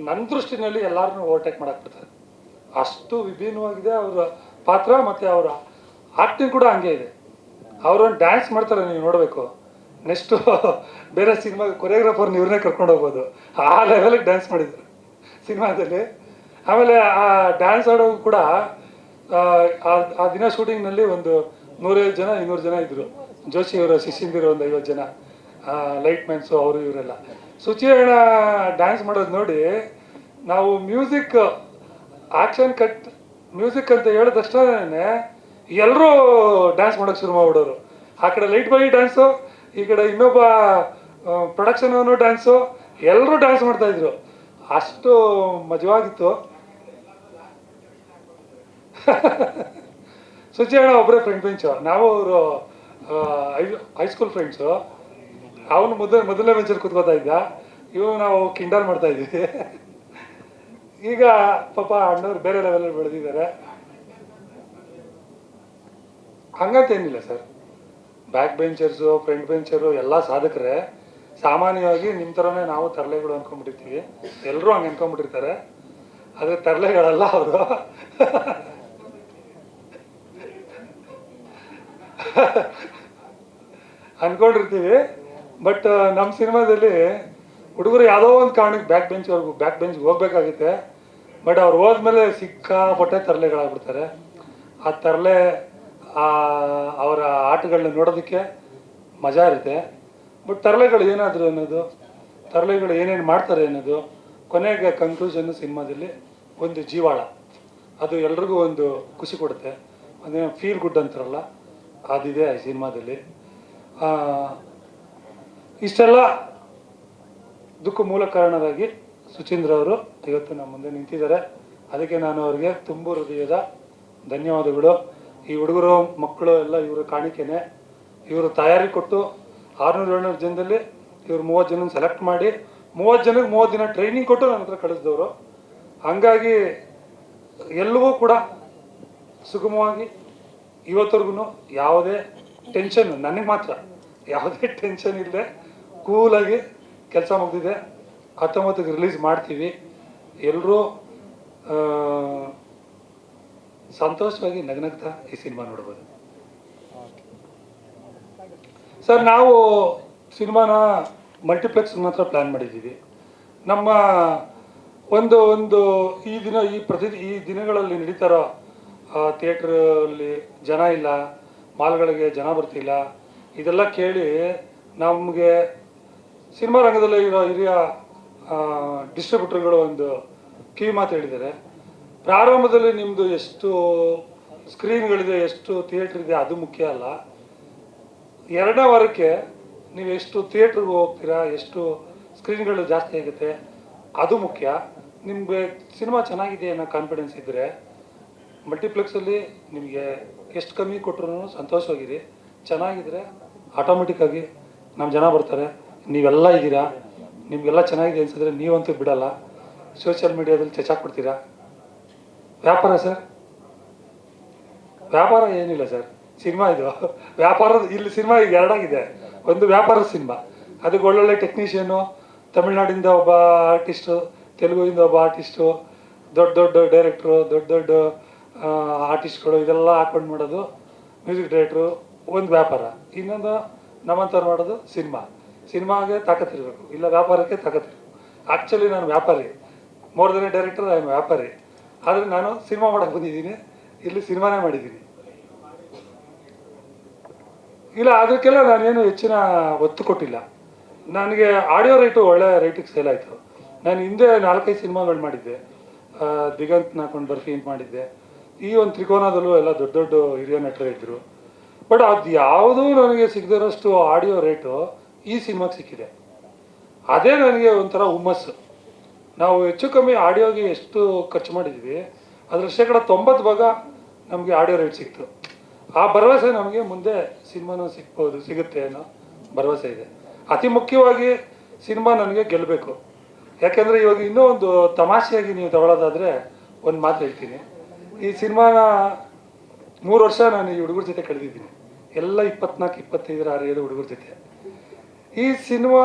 ನನ್ನ ದೃಷ್ಟಿನಲ್ಲಿ ಎಲ್ಲರನ್ನೂ ಓವರ್ಟೇಕ್ ಮಾಡಾಕ್ಬಿಡ್ತಾರೆ. ಅಷ್ಟು ವಿಭಿನ್ನವಾಗಿದೆ ಅವರ ಪಾತ್ರ, ಮತ್ತು ಅವರ ಆ್ಯಕ್ಟಿಂಗ್ ಕೂಡ ಹಂಗೆ ಇದೆ. ಅವರೊಂದು ಡ್ಯಾನ್ಸ್ ಮಾಡ್ತಾರೆ, ನೀವು ನೋಡಬೇಕು. ನೆಕ್ಸ್ಟು ಬೇರೆ ಸಿನಿಮಾ ಕೊರಿಯೋಗ್ರಾಫರ್ನ ಇವ್ರನ್ನೇ ಕರ್ಕೊಂಡು ಹೋಗ್ಬೋದು, ಆ ಲೆವೆಲಿಗೆ ಡ್ಯಾನ್ಸ್ ಮಾಡಿದ್ರು ಸಿನಿಮಾದಲ್ಲಿ. ಆಮೇಲೆ ಆ ಡ್ಯಾನ್ಸ್ ಆಡೋದು ಕೂಡ ಆ ದಿನ ಶೂಟಿಂಗ್ನಲ್ಲಿ ಒಂದು 150 ಜನ 200 ಜನ ಇದ್ದರು. ಜೋಶಿ ಅವರ ಶಿಷ್ಯಂದಿರು ಒಂದು 50 ಜನ, ಲೈಟ್ ಮ್ಯಾನ್ಸು ಅವರು ಇವರೆಲ್ಲ. ಸುಚಿಯಣ್ಣ ಡ್ಯಾನ್ಸ್ ಮಾಡೋದು ನೋಡಿ ನಾವು ಮ್ಯೂಸಿಕ್ ಆ್ಯಕ್ಷನ್ ಕಟ್ ಮ್ಯೂಸಿಕ್ ಅಂತ ಹೇಳಿದಷ್ಟೇ ಎಲ್ಲರೂ ಡ್ಯಾನ್ಸ್ ಮಾಡೋಕ್ಕೆ ಶುರು ಮಾಡ್ಬಿಡೋರು. ಆ ಕಡೆ ಲೈಟ್ ಬಾಯಿ ಡ್ಯಾನ್ಸು, ಈ ಕಡೆ ಇನ್ನೊಬ್ಬ ಪ್ರೊಡಕ್ಷನ್ ಅವನು ಡ್ಯಾನ್ಸು, ಎಲ್ಲರೂ ಡ್ಯಾನ್ಸ್ ಮಾಡ್ತಾಯಿದ್ರು. ಅಷ್ಟು ಮಜವಾಗಿತ್ತು. ಸುಚಿಯಣ್ಣ ಒಬ್ಬರೇ ಫ್ರೆಂಡ್ ಬೆಂಚು, ನಾವು ಅವರು ಹೈಸ್ಕೂಲ್ ಫ್ರೆಂಡ್ಸು. ಅವನು ಮೊದಲನೇ ಬೆಂಚಲ್ಲಿ ಕೂತ್ಕೋತಾ ಇದ್ದ, ಇವು ನಾವು ಕಿಂಡಲ್ ಮಾಡ್ತಾ ಇದ್ವಿ. ಈಗ ಪಾಪ ಅಣ್ಣವ್ರು ಬೇರೆ ಲೆವೆಲಲ್ಲಿ ಬೆಳೆದಿದ್ದಾರೆ. ಹಂಗಂತೇನಿಲ್ಲ ಸರ್, ಬ್ಯಾಕ್ ಬೆಂಚರ್ಸು ಫ್ರಂಟ್ ಬೆಂಚರು ಎಲ್ಲ ಸಾಧಕರೇ. ಸಾಮಾನ್ಯವಾಗಿ ನಿಮ್ಮ ಥರನೇ ನಾವು ತರಲೆಗಳು ಅಂದ್ಕೊಂಡ್ಬಿಟ್ಟಿರ್ತೀವಿ, ಎಲ್ಲರೂ ಹಂಗೆ ಅಂದ್ಕೊಂಡ್ಬಿಟ್ಟಿರ್ತಾರೆ. ಆದರೆ ತರಲೆಗಳಲ್ಲ ಅವರು. ಅನ್ಕೊಂಡಿರ್ತೀವಿ. ಬಟ್ ನಮ್ಮ ಸಿನಿಮಾದಲ್ಲಿ ಹುಡುಗರು ಯಾವುದೋ ಒಂದು ಕಾರಣಕ್ಕೆ ಬ್ಯಾಕ್ ಬೆಂಚ್ಗೆ ಹೋಗ್ಬೇಕಾಗುತ್ತೆ. ಬಟ್ ಅವ್ರು ಹೋದ್ಮೇಲೆ ಸಿಕ್ಕಾಪಟ್ಟೆ ತರಲೆಗಳಾಗ್ಬಿಡ್ತಾರೆ. ಆ ತರಲೆ ಅವರ ಆಟಗಳನ್ನ ನೋಡೋದಕ್ಕೆ ಮಜಾ ಇರುತ್ತೆ. ಬಟ್ ತರಲೆಗಳು ಏನಾದರೂ ಅನ್ನೋದು, ತರಲೆಗಳು ಏನೇನು ಮಾಡ್ತಾರೆ ಅನ್ನೋದು, ಕೊನೆಗೆ ಕನ್ಕ್ಲೂಷನ್ ಸಿನಿಮಾದಲ್ಲಿ ಒಂದು ಜೀವಾಳ, ಅದು ಎಲ್ರಿಗೂ ಒಂದು ಖುಷಿ ಕೊಡುತ್ತೆ. ಅದೇ ಫೀಲ್ ಗುಡ್ ಅಂತಾರಲ್ಲ, ಅದಿದೆ ಈ ಸಿನಿಮಾದಲ್ಲಿ. ಇಷ್ಟೆಲ್ಲ ದುಃಖ ಮೂಲ ಕಾರಣರಾಗಿ ಸುಚೀಂದ್ರ ಅವರು ಇವತ್ತು ನಮ್ಮ ಮುಂದೆ ನಿಂತಿದ್ದಾರೆ. ಅದಕ್ಕೆ ನಾನು ಅವ್ರಿಗೆ ತುಂಬ ಹೃದಯದ ಧನ್ಯವಾದಗಳು. ಈ ಹುಡುಗರು ಮಕ್ಕಳು ಎಲ್ಲ ಇವರು ಕಾಣಿಕೆನೆ. ಇವರು ತಯಾರಿ ಕೊಟ್ಟು 600-700 ಜನದಲ್ಲಿ ಇವರು 30 ಜನ ಸೆಲೆಕ್ಟ್ ಮಾಡಿ 30 ಜನಕ್ಕೆ 30 ದಿನ ಟ್ರೈನಿಂಗ್ ಕೊಟ್ಟು ನನ್ನ ಹತ್ರ ಕಳಿಸಿದವರು. ಹಂಗಾಗಿ ಎಲ್ಲವೂ ಕೂಡ ಸುಗಮವಾಗಿ ಇವತ್ತವರೆಗೂ ಯಾವುದೇ ಟೆನ್ಷನ್, ನನಗೆ ಮಾತ್ರ ಯಾವುದೇ ಟೆನ್ಷನ್ ಇಲ್ಲದೆ ಕೂಲಾಗಿ ಕೆಲಸ ಮುಗಿದಿದೆ. 19ಕ್ಕೆ ರಿಲೀಸ್ ಮಾಡ್ತೀವಿ. ಎಲ್ಲರೂ ಸಂತೋಷವಾಗಿ ನಗನಗ್ತಾ ಈ ಸಿನಿಮಾ ನೋಡ್ಬೋದು. ಸರ್, ನಾವು ಸಿನಿಮಾನ ಮಲ್ಟಿಪ್ಲೆಕ್ಸ್ ಮಾತ್ರ ಪ್ಲ್ಯಾನ್ ಮಾಡಿದ್ದೀವಿ. ನಮ್ಮ ಒಂದು ಈ ದಿನಗಳಲ್ಲಿ ನಡೀತಾರೋ ಥಿಯೇಟ್ರಲ್ಲಿ ಜನ ಇಲ್ಲ, ಮಾಲ್ಗಳಿಗೆ ಜನ ಬರ್ತಿಲ್ಲ, ಇದೆಲ್ಲ ಕೇಳಿ ನಮಗೆ ಸಿನಿಮಾ ರಂಗದಲ್ಲಿ ಇರೋ ಹಿರಿಯ ಡಿಸ್ಟ್ರಿಬ್ಯೂಟರ್ಗಳು ಒಂದು ಕಿವಿ ಮಾತು ಹೇಳಿದ್ದಾರೆ. ಪ್ರಾರಂಭದಲ್ಲಿ ನಿಮ್ಮದು ಎಷ್ಟು ಸ್ಕ್ರೀನ್ಗಳಿದೆ, ಎಷ್ಟು ಥಿಯೇಟ್ರ್ ಇದೆ, ಅದು ಮುಖ್ಯ ಅಲ್ಲ. 2ನೇ ವಾರಕ್ಕೆ ನೀವು ಎಷ್ಟು ಥಿಯೇಟ್ರಿಗೆ ಹೋಗ್ತೀರಾ, ಎಷ್ಟು ಸ್ಕ್ರೀನ್ಗಳು ಜಾಸ್ತಿ ಆಗುತ್ತೆ, ಅದು ಮುಖ್ಯ. ನಿಮಗೆ ಸಿನಿಮಾ ಚೆನ್ನಾಗಿದೆ ಅನ್ನೋ ಕಾನ್ಫಿಡೆನ್ಸ್ ಇದ್ದರೆ ಮಲ್ಟಿಪ್ಲೆಕ್ಸಲ್ಲಿ ನಿಮಗೆ ಎಷ್ಟು ಕಮ್ಮಿ ಕೊಟ್ಟರು ಸಂತೋಷವಾಗಿರಿ. ಚೆನ್ನಾಗಿದ್ರೆ ಆಟೋಮೆಟಿಕ್ಕಾಗಿ ನಮ್ಮ ಜನ ಬರ್ತಾರೆ. ನೀವೆಲ್ಲ ಇದ್ದೀರಾ, ನಿಮಗೆಲ್ಲ ಚೆನ್ನಾಗಿದೆ ಅನ್ಸಿದ್ರೆ ನೀವಂತೂ ಬಿಡಲ್ಲ, ಸೋಷಿಯಲ್ ಮೀಡಿಯಾದಲ್ಲಿ ಚಚ್ಚಾಕ್ಬಿಡ್ತೀರಾ. ವ್ಯಾಪಾರ ಸರ್, ವ್ಯಾಪಾರ ಏನಿಲ್ಲ ಸರ್, ಸಿನಿಮಾ ಇದು ವ್ಯಾಪಾರದ. ಇಲ್ಲಿ ಸಿನಿಮಾ ಈಗ ಎರಡಾಗಿದೆ. ಒಂದು ವ್ಯಾಪಾರದ ಸಿನಿಮಾ, ಅದಕ್ಕೆ ಒಳ್ಳೊಳ್ಳೆ ಟೆಕ್ನಿಷಿಯನು, ತಮಿಳ್ನಾಡಿಂದ ಒಬ್ಬ ಆರ್ಟಿಸ್ಟು, ತೆಲುಗುವಿಂದ ಒಬ್ಬ ಆರ್ಟಿಸ್ಟು, ದೊಡ್ಡ ಡೈರೆಕ್ಟ್ರು, ದೊಡ್ಡ ಆರ್ಟಿಸ್ಟ್ಗಳು, ಇದೆಲ್ಲ ಹಾಕೊಂಡು ಮಾಡೋದು ಮ್ಯೂಸಿಕ್ ಡೈರೆಕ್ಟ್ರು, ಒಂದು ವ್ಯಾಪಾರ. ಇನ್ನೊಂದು ನಮ್ಮಂಥವ್ರು ಮಾಡೋದು ಸಿನಿಮಾಗೆ ತಾಕತ್ತಿರಬೇಕು, ಇಲ್ಲ ವ್ಯಾಪಾರಕ್ಕೆ ತಾಕತ್ತಿರಬೇಕು. ಆ್ಯಕ್ಚುಲಿ ನಾನು ವ್ಯಾಪಾರಿ, more than director, I am ವ್ಯಾಪಾರಿ. ಆದರೆ ನಾನು ಸಿನಿಮಾ ಮಾಡೋಕ್ಕೆ ಬಂದಿದ್ದೀನಿ, ಇಲ್ಲಿ ಸಿನಿಮಾನೇ ಮಾಡಿದ್ದೀನಿ. ಇಲ್ಲ, ಅದಕ್ಕೆಲ್ಲ ನಾನೇನು ಹೆಚ್ಚಿನ ಒತ್ತು ಕೊಟ್ಟಿಲ್ಲ. ನನಗೆ ಆಡಿಯೋ ರೈಟು ಒಳ್ಳೆ ರೈಟಿಗೆ ಸೇಲ್ ಆಯಿತು. ನಾನು ಹಿಂದೆ 4-5 ಸಿನಿಮಾಗಳು ಮಾಡಿದ್ದೆ. ದಿಗಂತ್ ಹಾಕೊಂಡು ಬರ್ಫಿ ಅಂತ ಮಾಡಿದ್ದೆ. ಈ ಒಂದು ತ್ರಿಕೋನದಲ್ಲೂ ಎಲ್ಲ ದೊಡ್ಡ ಹಿರಿಯ ನಟರು ಇದ್ದರು. ಬಟ್ ಅದು ಯಾವುದೂ ನನಗೆ ಸಿಗದಿರೋಷ್ಟು ಆಡಿಯೋ ರೇಟು ಈ ಸಿನಿಮಾಗೆ ಸಿಕ್ಕಿದೆ. ಅದೇ ನನಗೆ ಒಂಥರ ಹುಮ್ಮಸ್ಸು. ನಾವು ಹೆಚ್ಚು ಕಮ್ಮಿ ಆಡಿಯೋಗೆ ಎಷ್ಟು ಖರ್ಚು ಮಾಡಿದ್ವಿ, ಅದರ 90% ನಮಗೆ ಆಡಿಯೋ ರೇಟ್ ಸಿಕ್ತು. ಆ ಭರವಸೆ ನಮಗೆ ಮುಂದೆ ಸಿನಿಮಾನೂ ಸಿಗುತ್ತೆ ಅನ್ನೋ ಭರವಸೆ ಇದೆ. ಅತಿ ಮುಖ್ಯವಾಗಿ ಸಿನಿಮಾ ನನಗೆ ಗೆಲ್ಲಬೇಕು. ಯಾಕೆಂದರೆ ಇವಾಗ ಇನ್ನೂ ಒಂದು ತಮಾಷೆಯಾಗಿ ನೀವು ತಗೊಳ್ಳೋದಾದರೆ ಒಂದು ಮಾತು ಹೇಳ್ತೀನಿ. ಈ ಸಿನಿಮಾನ 3 ವರ್ಷ ನಾನು ಈ ಹುಡುಗರ ಜೊತೆ ಕಳೆದಿದ್ದೀನಿ. ಎಲ್ಲ 24-25 ಹುಡುಗರ ಜೊತೆ. ಈ ಸಿನಿಮಾ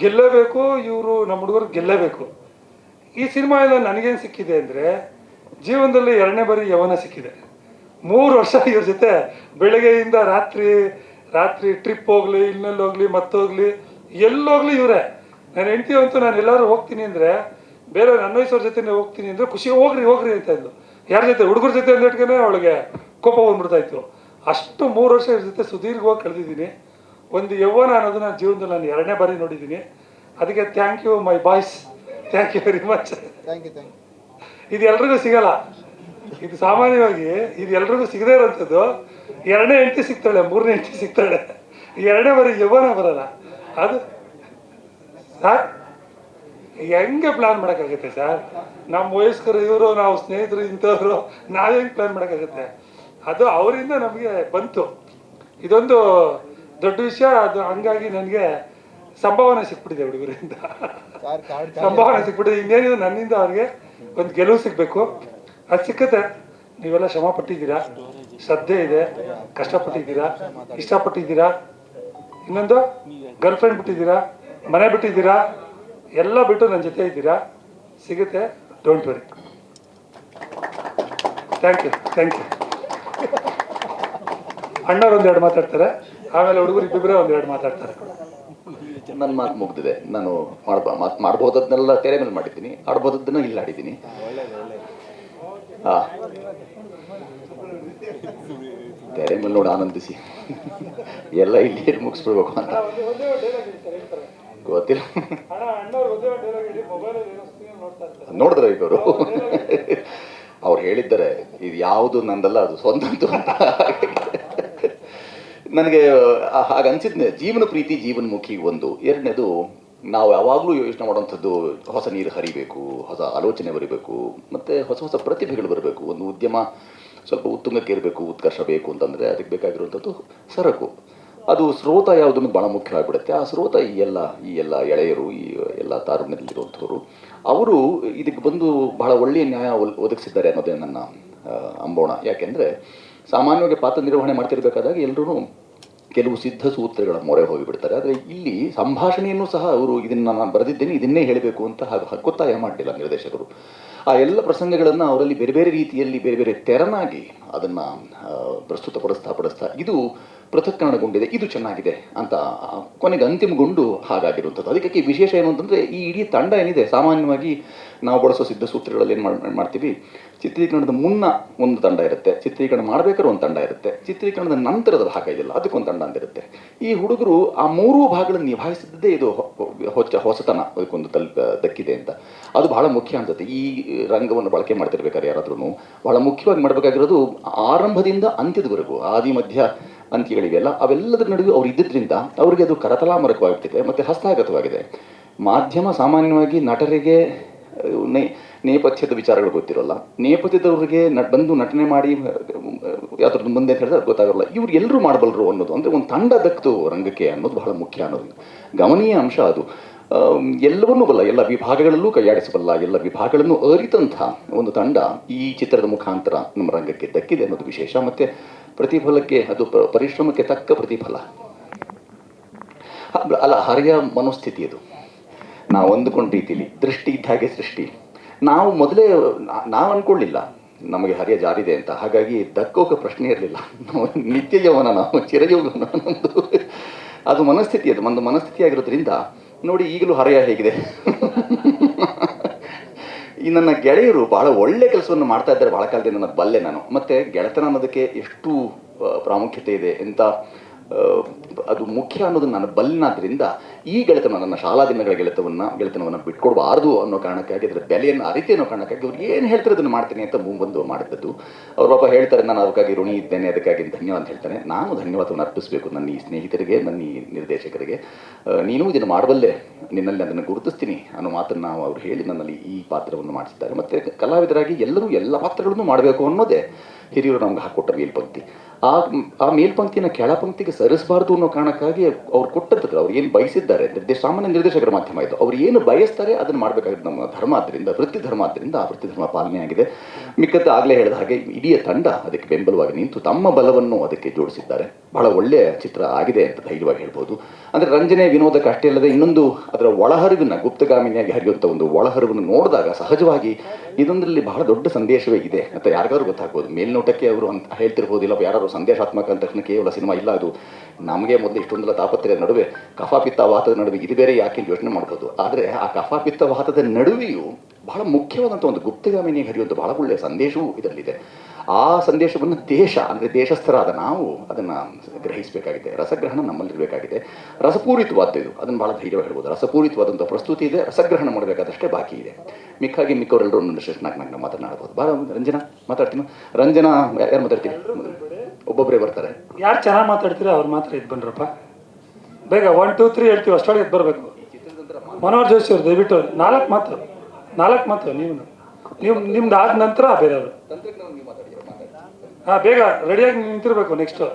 ಗೆಲ್ಲಬೇಕು, ಇವರು ನಮ್ಮ ಹುಡುಗರು ಗೆಲ್ಲಬೇಕು. ಈ ಸಿನಿಮಾ ಎಲ್ಲ ನನಗೇನು ಸಿಕ್ಕಿದೆ ಅಂದರೆ, ಜೀವನದಲ್ಲಿ 2ನೇ ಬಾರಿ ಯೌವನ ಸಿಕ್ಕಿದೆ. 3 ವರ್ಷ ಇವ್ರ ಜೊತೆ ಬೆಳಗ್ಗೆಯಿಂದ ರಾತ್ರಿ ಟ್ರಿಪ್ ಹೋಗ್ಲಿ, ಇನ್ನೆಲ್ಲಿ ಹೋಗ್ಲಿ, ಮತ್ತೋಗ್ಲಿ, ಎಲ್ಲೋಗ್ಲಿ ಇವರೇ. ನನ್ನ ಹೆಂಡತಿ ಅಂತೂ ನಾನು ಎಲ್ಲರೂ ಹೋಗ್ತೀನಿ ಅಂದರೆ, ಬೇರೆ ನನ್ನ ವಯಸ್ಸವ್ರ ಜೊತೆನೇ ಹೋಗ್ತೀನಿ ಅಂದರೆ ಖುಷಿ, ಹೋಗ್ರಿ ಅಂತ ಇದ್ಲು. ಯಾರ ಜೊತೆ? ಹುಡುಗರ ಜೊತೆ ಅಂದಿಟ್ಕೇ ಅವಳಿಗೆ ಕೋಪ ಬಂದ್ಬಿಡ್ತಾಯಿತ್ತು. ಅಷ್ಟು 3 ವರ್ಷ ಇವ್ರ ಜೊತೆ ಸುದೀರ್ಘವಾಗಿ ಕಳೆದಿದ್ದೀನಿ. ಒಂದು ಯೌವನ ಅನ್ನೋದು ನನ್ನ ಜೀವನದಲ್ಲಿ ನಾನು 2ನೇ ಬಾರಿ ನೋಡಿದ್ದೀನಿ. ಅದಕ್ಕೆ thank you my boys, thank you very much. ಇದು ಎಲ್ರಿಗೂ ಸಿಗಲ್ಲ. ಇದು ಸಾಮಾನ್ಯವಾಗಿ ಇದು ಎಲ್ರಿಗೂ ಸಿಗದೇ ಇರೋಂಥದ್ದು. 2ನೇ ಹೆಂಡತಿ ಸಿಗ್ತಾಳೆ, 3ನೇ ಹೆಂಡತಿ ಸಿಗ್ತಾಳೆ, 2ನೇ ಬಾರಿ ಯೌವನ ಬರಲ್ಲ. ಅದು ಸರ್ ಹೆಂಗೆ ಪ್ಲಾನ್ ಮಾಡೋಕ್ಕಾಗುತ್ತೆ ಸರ್? ನಮ್ಮ ವಯಸ್ಕರು ಇವರು, ನಾವು ಸ್ನೇಹಿತರು ಇಂಥವ್ರು, ನಾವು ಹೆಂಗೆ ಪ್ಲಾನ್ ಮಾಡೋಕ್ಕಾಗುತ್ತೆ? ಅದು ಅವರಿಂದ ನಮಗೆ ಬಂತು. ಇದೊಂದು ದೊಡ್ಡ ವಿಷಯ. ಅದು ಹಂಗಾಗಿ ನನಗೆ ಸಂಭಾವನೆ ಸಿಕ್ಬಿಟ್ಟಿದೆ, ಹುಡುಗರಿಂದ ಸಂಭಾವನೆ ಸಿಕ್ಬಿಟ್ಟಿದೆ. ಇನ್ನೇನಿದೆ, ನನ್ನಿಂದ ಅವ್ರಿಗೆ ಒಂದು ಗೆಲುವು ಸಿಗಬೇಕು. ಅದು ಸಿಕ್ಕತ್ತೆ. ನೀವೆಲ್ಲ ಶ್ರಮ ಪಟ್ಟಿದ್ದೀರಾ, ಶ್ರದ್ಧೆ ಇದೆ, ಕಷ್ಟಪಟ್ಟಿದ್ದೀರಾ, ಇಷ್ಟಪಟ್ಟಿದ್ದೀರಾ. ಇನ್ನೊಂದು ಗರ್ಲ್ಫ್ರೆಂಡ್ ಬಿಟ್ಟಿದ್ದೀರಾ, ಮನೆ ಬಿಟ್ಟಿದ್ದೀರಾ, ಎಲ್ಲ ಬಿಟ್ಟು ನನ್ನ ಜೊತೆ ಇದ್ದೀರಾ. ಸಿಗುತ್ತೆ, ಡೋಂಟ್ ವರಿ. ಥ್ಯಾಂಕ್ ಯು ಅಣ್ಣವ್ರು ಒಂದೆರಡು ಮಾತಾಡ್ತಾರೆ, ಆಮೇಲೆ ಹುಡುಗರು ಇಬ್ಬಿಬ್ಬರೇ ಒಂದೆರಡು ಮಾತಾಡ್ತಾರೆ. ನನ್ನ ಮಾತು ಮುಗ್ದಿದೆ. ನಾನು ಮಾಡ್ಬೋದನ್ನೆಲ್ಲ ತೆರೆ ಮೇಲೆ ಮಾಡಿದ್ದೀನಿ, ಆಡ್ಬೋದನ್ನ ಇಲ್ಲಿ ಆಡಿದ್ದೀನಿ. ಹಾಂ, ತೆರೆ ಮೇಲೆ ನೋಡಿ ಆನಂದಿಸಿ. ಎಲ್ಲ ಇಲ್ಲಿ ಮುಗಿಸ್ಬಿಡ್ಬೇಕು ಅಂತ ಗೊತ್ತಿಲ್ಲ. ನೋಡಿದ್ರೆ ಈಗ ಅವರು ಅವ್ರು ಹೇಳಿದ್ದಾರೆ, ಇದು ಯಾವುದು ನಂದಲ್ಲ, ಅದು ಸ್ವಂತದ್ದು ಅಂತ. ನನಗೆ ಹಾಗನ್ಸಿದ್ನೆ. ಜೀವನ ಪ್ರೀತಿ, ಜೀವನ್ಮುಖಿ ಒಂದು. ಎರಡನೇದು, ನಾವು ಯಾವಾಗಲೂ ಯೋಚನೆ ಮಾಡುವಂಥದ್ದು ಹೊಸ ನೀರು ಹರಿಬೇಕು, ಹೊಸ ಆಲೋಚನೆ ಬರಬೇಕು, ಮತ್ತು ಹೊಸ ಹೊಸ ಪ್ರತಿಭೆಗಳು ಬರಬೇಕು. ಒಂದು ಉದ್ಯಮ ಸ್ವಲ್ಪ ಉತ್ತುಂಗಕ್ಕೆ ಇರಬೇಕು, ಉತ್ಕರ್ಷ ಬೇಕು ಅಂತಂದರೆ ಅದಕ್ಕೆ ಬೇಕಾಗಿರುವಂಥದ್ದು ಸರಕು. ಅದು ಸ್ರೋತ ಯಾವುದನ್ನು ಭಾಳ ಮುಖ್ಯವಾಗಿಬಿಡುತ್ತೆ. ಆ ಸ್ರೋತ ಈ ಎಲ್ಲ ಎಳೆಯರು, ಈ ಎಲ್ಲ ತಾರುಣ್ಯದಲ್ಲಿರುವಂಥವ್ರು, ಅವರು ಇದಕ್ಕೆ ಬಂದು ಬಹಳ ಒಳ್ಳೆಯ ನ್ಯಾಯ ಒದಗಿಸಿದ್ದಾರೆ ಅನ್ನೋದೇ ನನ್ನ ಅಂಬೋಣ. ಯಾಕೆಂದರೆ ಸಾಮಾನ್ಯವಾಗಿ ಪಾತ್ರ ನಿರ್ವಹಣೆ ಮಾಡ್ತಿರ್ಬೇಕಾದಾಗ ಎಲ್ಲರೂ ಕೆಲವು ಸಿದ್ಧ ಸೂತ್ರಗಳ ಮೊರೆ ಹೋಗಿಬಿಡ್ತಾರೆ. ಆದರೆ ಇಲ್ಲಿ ಸಂಭಾಷಣೆಯನ್ನು ಸಹ ಅವರು ಇದನ್ನು ನಾನು ಬರೆದಿದ್ದೇನೆ, ಇದನ್ನೇ ಹೇಳಬೇಕು ಅಂತ ಹಕ್ಕೊತ್ತಾಯ ಮಾಡಲಿಲ್ಲ ನಿರ್ದೇಶಕರು. ಆ ಎಲ್ಲ ಪ್ರಸಂಗಗಳನ್ನು ಅವರಲ್ಲಿ ಬೇರೆ ಬೇರೆ ರೀತಿಯಲ್ಲಿ ಬೇರೆ ಬೇರೆ ತೆರನಾಗಿ ಅದನ್ನು ಪ್ರಸ್ತುತಪಡಿಸ್ತಾ ಇದು ಪೃಥಕ್ಕರಣಗೊಂಡಿದೆ, ಇದು ಚೆನ್ನಾಗಿದೆ ಅಂತ ಕೊನೆಗೆ ಅಂತಿಮಗೊಂಡು ಹಾಗಾಗಿರುವಂಥದ್ದು. ಅದಕ್ಕೆ ವಿಶೇಷ ಏನು ಅಂತಂದರೆ, ಈ ಇಡೀ ತಂಡ ಏನಿದೆ, ಸಾಮಾನ್ಯವಾಗಿ ನಾವು ಬಳಸೋ ಸಿದ್ಧ ಸೂತ್ರಗಳಲ್ಲಿ ಏನು ಮಾಡ್ತೀವಿ, ಚಿತ್ರೀಕರಣದ ಮುನ್ನ ಒಂದು ತಂಡ ಇರುತ್ತೆ, ಚಿತ್ರೀಕರಣ ಮಾಡಬೇಕಾದ್ರೆ ಒಂದು ತಂಡ ಇರುತ್ತೆ, ಚಿತ್ರೀಕರಣದ ನಂತರದ ಭಾಗ ಇದೆಯಲ್ಲ ಅದಕ್ಕೊಂದು ತಂಡ ಅಂತ ಇರುತ್ತೆ. ಈ ಹುಡುಗರು ಆ ಮೂರೂ ಭಾಗಗಳನ್ನು ನಿಭಾಯಿಸಿದ್ದೇ ಇದು ಹೊಸತನ ಅದಕ್ಕೊಂದು ದಕ್ಕಿದೆ ಅಂತ. ಅದು ಬಹಳ ಮುಖ್ಯ ಅನ್ಸುತ್ತೆ. ಈ ರಂಗವನ್ನು ಬಳಕೆ ಮಾಡ್ತಿರ್ಬೇಕಾದ್ರೆ ಯಾರಾದ್ರೂ ಬಹಳ ಮುಖ್ಯವಾಗಿ ಮಾಡಬೇಕಾಗಿರೋದು ಆರಂಭದಿಂದ ಅಂತ್ಯದವರೆಗೂ, ಆದಿ ಮಧ್ಯ ಅಂತ್ಯಗಳಿವೆಯಲ್ಲ, ಅವೆಲ್ಲದರ ನಡುವೆ ಅವ್ರು ಇದ್ದಿದ್ದರಿಂದ ಅವರಿಗೆ ಅದು ಕರತಲಾಮರಕವಾಗ್ತಿದೆ ಮತ್ತು ಹಸ್ತಗತವಾಗಿದೆ. ಮಾಧ್ಯಮ ಸಾಮಾನ್ಯವಾಗಿ ನಟರಿಗೆ ನೇಪಥ್ಯದ ವಿಚಾರಗಳು ಗೊತ್ತಿರೋಲ್ಲ, ನೇಪಥ್ಯದವ್ರಿಗೆ ಬಂದು ನಟನೆ ಮಾಡಿ ಯಾವ್ದು ಮುಂದೆ ಅಂತ ಹೇಳಿದ್ರೆ ಗೊತ್ತಾಗಲ್ಲ. ಇವ್ರು ಎಲ್ಲರೂ ಮಾಡಬಲ್ಲರು ಅನ್ನೋದು, ಅಂದರೆ ಒಂದು ತಂಡ ದಕ್ತು ರಂಗಕ್ಕೆ ಅನ್ನೋದು ಬಹಳ ಮುಖ್ಯ ಅನ್ನೋದು ಗಮನೀಯ ಅಂಶ. ಅದು ಎಲ್ಲವನ್ನೂ ಬಲ್ಲ, ಎಲ್ಲ ವಿಭಾಗಗಳಲ್ಲೂ ಕೈಯಾಡಿಸಬಲ್ಲ, ಎಲ್ಲ ವಿಭಾಗಗಳನ್ನು ಅರಿತಂಥ ಒಂದು ತಂಡ ಈ ಚಿತ್ರದ ಮುಖಾಂತರ ನಮ್ಮ ರಂಗಕ್ಕೆ ದಕ್ಕಿದೆ ಅನ್ನೋದು ವಿಶೇಷ. ಮತ್ತು ಪ್ರತಿಫಲಕ್ಕೆ, ಅದು ಪರಿಶ್ರಮಕ್ಕೆ ತಕ್ಕ ಪ್ರತಿಫಲ ಅಲ್ಲ, ಹರೆಯ ಮನೋಸ್ಥಿತಿ ಅದು. ನಾವು ಅಂದುಕೊಂಡ ರೀತಿಯಲ್ಲಿ ದೃಷ್ಟಿ ಇದ್ದ ಹಾಗೆ ಸೃಷ್ಟಿ. ನಾವು ಮೊದಲೇ ನಾವು ಅಂದ್ಕೊಳ್ಳಿಲ್ಲ ನಮಗೆ ಹರಿಯ ಜಾರಿದೆ ಅಂತ, ಹಾಗಾಗಿ ದಕ್ಕೋಕೆ ಪ್ರಶ್ನೆ ಇರಲಿಲ್ಲ. ನಾವು ನಿತ್ಯ ಯೌವನ, ನಾವು ಚಿರಯೌವನ ನಮ್ಮದು. ಅದು ಮನಸ್ಥಿತಿ, ಅದು ಒಂದು ಮನಸ್ಥಿತಿ ಆಗಿರೋದ್ರಿಂದ ನೋಡಿ ಈಗಲೂ ಹರೆಯ ಹೇಗಿದೆ. ಈ ನನ್ನ ಗೆಳೆಯರು ಭಾಳ ಒಳ್ಳೆ ಕೆಲಸವನ್ನು ಮಾಡ್ತಾ ಇದ್ದಾರೆ ಭಾಳ ಕಾಲದಿಂದ, ನನ್ನ ಬಲ್ಲೆ ನಾನು. ಮತ್ತು ಗೆಳೆತನ ಅನ್ನೋದಕ್ಕೆ ಎಷ್ಟು ಪ್ರಾಮುಖ್ಯತೆ ಇದೆ ಅಂತ ಅದು ಮುಖ್ಯ ಅನ್ನೋದನ್ನು ನಾನು ಬಲ್ಲಿನಾದ್ರಿಂದ ಈ ಗೆಳೆತನ, ನನ್ನ ಶಾಲಾ ದಿನಗಳ ಗೆಳೆತನವನ್ನು ಬಿಟ್ಕೊಡ್ಬಾರ್ದು ಅನ್ನೋ ಕಾರಣಕ್ಕಾಗಿ, ಅದರ ಬೆಲೆಯನ್ನು ಅರಿತೆ ಅನ್ನೋ ಕಾರಣಕ್ಕಾಗಿ ಅವ್ರು ಏನು ಹೇಳ್ತಾರೆ ಅದನ್ನು ಮಾಡ್ತೀನಿ ಅಂತ ಮುಂಬಂದು ಮಾಡಿದ್ದದ್ದು. ಅವ್ರ ಪಾಪ ಹೇಳ್ತಾರೆ, ನಾನು ಅದಕ್ಕಾಗಿ ಋಣಿ ಇದ್ದೇನೆ, ಅದಕ್ಕಾಗಿ ಧನ್ಯವಾದ ಅಂತ ಹೇಳ್ತಾನೆ. ನಾನು ಧನ್ಯವಾದವನ್ನು ಅರ್ಪಿಸಬೇಕು ನನ್ನ ಈ ಸ್ನೇಹಿತರಿಗೆ, ನನ್ನ ಈ ನಿರ್ದೇಶಕರಿಗೆ. ನೀನು ಇದನ್ನು ಮಾಡಬಲ್ಲೆ, ನಿನ್ನಲ್ಲಿ ಅದನ್ನು ಗುರುತಿಸ್ತೀನಿ ಅನ್ನೋ ಮಾತನ್ನು ಅವ್ರು ಹೇಳಿ ನನ್ನಲ್ಲಿ ಈ ಪಾತ್ರವನ್ನು ಮಾಡಿಸಿದ್ದಾರೆ. ಮತ್ತು ಕಲಾವಿದರಾಗಿ ಎಲ್ಲರೂ ಎಲ್ಲ ಪಾತ್ರಗಳನ್ನು ಮಾಡಬೇಕು ಅನ್ನೋದೇ ಹಿರಿಯರು ನಮ್ಗೆ ಹಾಕ್ಕೊಟ್ಟ ಮೇಲ್ಪಂಕ್ತಿ. ಆ ಮೇಲ್ಪಂಕ್ತಿನ ಕೆಳಪಂಕ್ತಿಗೆ ಸರಿಸಬಾರ್ದು ಅನ್ನೋ ಕಾರಣಕ್ಕಾಗಿ ಅವ್ರು ಕೊಟ್ಟದ್ದು, ಅವ್ರು ಏನು ಬಯಸಿದ್ದಾರೆ, ಸಾಮಾನ್ಯ ನಿರ್ದೇಶಕರ ಮಾಧ್ಯಮ ಇದು, ಅವ್ರು ಏನು ಬಯಸ್ತಾರೆ ಅದನ್ನು ಮಾಡಬೇಕಾಗಿದ್ದು ನಮ್ಮ ಧರ್ಮ. ಆದ್ದರಿಂದ ವೃತ್ತಿ ಧರ್ಮ, ಆದ್ದರಿಂದ ಆ ವೃತ್ತಿ ಧರ್ಮ ಪಾಲನೆ ಆಗಿದೆ. ಮಿಕ್ಕದ್ದು ಆಗಲೇ ಹೇಳಿದ ಹಾಗೆ ಇಡೀ ತಂಡ ಅದಕ್ಕೆ ಬೆಂಬಲವಾಗಿ ನಿಂತು ತಮ್ಮ ಬಲವನ್ನು ಅದಕ್ಕೆ ಜೋಡಿಸಿದ್ದಾರೆ. ಬಹಳ ಒಳ್ಳೆಯ ಚಿತ್ರ ಆಗಿದೆ ಅಂತ ಧೈರ್ಯವಾಗಿ ಹೇಳ್ಬೋದು. ಅಂದರೆ ರಂಜನೆ ವಿನೋದಕ್ಕೆ ಅಷ್ಟೇ ಅಲ್ಲದೆ ಇನ್ನೊಂದು ಅದರ ಒಳಹರಿವನ್ನು, ಗುಪ್ತಗಾಮಿನಿಯಾಗಿ ಹರಿಯುವಂಥ ಒಂದು ಒಳಹರಿವನ್ನು ನೋಡಿದಾಗ ಸಹಜವಾಗಿ ಇದೊಂದರಲ್ಲಿ ಬಹಳ ದೊಡ್ಡ ಸಂದೇಶವೇ ಇದೆ ಅಂತ ಯಾರಿಗಾದ್ರು ಗೊತ್ತಾಗ್ಬೋದು. ಮೇಲ್ನೋಟಕ್ಕೆ ಅವರು ಅಂತ ಹೇಳ್ತಿರ್ಬೋದಿಲ್ಲ, ಯಾರು ಸಂದೇಶಾತ್ಮಕ ಅಂತ ತಕ್ಷಣ ಕೇವಲ ಸಿನಿಮಾ ಇಲ್ಲ. ಅದು ನಮಗೆ ಮೊದಲು ಇಷ್ಟೊಂದೆಲ್ಲ ತಾಪತ್ರೆಯ ನಡುವೆ ಕಫಾಪಿತ್ತ ವಾತದ ನಡುವೆ ಇದು ಬೇರೆ ಯಾಕೆ ಯೋಚನೆ ಮಾಡ್ಬೋದು. ಆದರೆ ಆ ಕಫಾಪಿತ್ತ ವಾತದ ನಡುವೆಯೂ ಬಹಳ ಮುಖ್ಯವಾದಂಥ ಒಂದು ಗುಪ್ತಗಾಮಿನಿಯಾಗಿ ಹರಿಯುವಂಥ ಬಹಳ ಒಳ್ಳೆಯ ಸಂದೇಶವೂ ಇದರಲ್ಲಿದೆ. ಆ ಸಂದೇಶವನ್ನು ದೇಶ, ಅಂದರೆ ದೇಶಸ್ಥರಾದ ನಾವು ಅದನ್ನು ಗ್ರಹಿಸಬೇಕಾಗಿದೆ. ರಸಗ್ರಹಣ ನಮ್ಮಲ್ಲಿರಬೇಕಾಗಿದೆ. ರಸಪೂರಿತವಾದ್ದು ಇದು, ಅದನ್ನು ಭಾಳ ಧೈರ್ಯವಾಗಿ ಹೇಳ್ಬೋದು. ರಸಪೂರಿತವಾದಂಥ ಪ್ರಸ್ತುತಿ ಇದೆ, ರಸಗ್ರಹಣ ಮಾಡಬೇಕಾದಷ್ಟೇ ಬಾಕಿ ಇದೆ. ಮಿಕ್ಕವರೆಲ್ಲರೂ ಒಂದು 4 ಮಾತನಾಡ್ಬೋದು. ಭಾಳ ರಂಜನಾ ಮಾತಾಡ್ತೀನಿ. ರಂಜನಾ ಯಾರು ಮಾತಾಡ್ತೀನಿ? ಒಬ್ಬೊಬ್ಬರೇ ಬರ್ತಾರೆ. ಯಾರು ಚೆನ್ನಾಗಿ ಮಾತಾಡ್ತೀರೋ ಅವ್ರು ಮಾತ್ರ ಇದು ಬನ್ರಪ್ಪ. ಬೇಗ 1 2 3 ಹೇಳ್ತೀವಿ, ಅಷ್ಟೊಳಗೆ ಎದ್ದು ಬರಬೇಕು. ಮನೋಹರ್ ಜೋಶಿ ಅವರು ದಯವಿಟ್ಟು 4 ಮಾತು ನೀವು ನಿಮ್ದು ಆದ ನಂತರ ಬೇರೆಯವರು. ಹಾಂ, ಬೇಗ ರೆಡಿಯಾಗಿ ನಿಂತಿರ್ಬೇಕು. ನೆಕ್ಸ್ಟು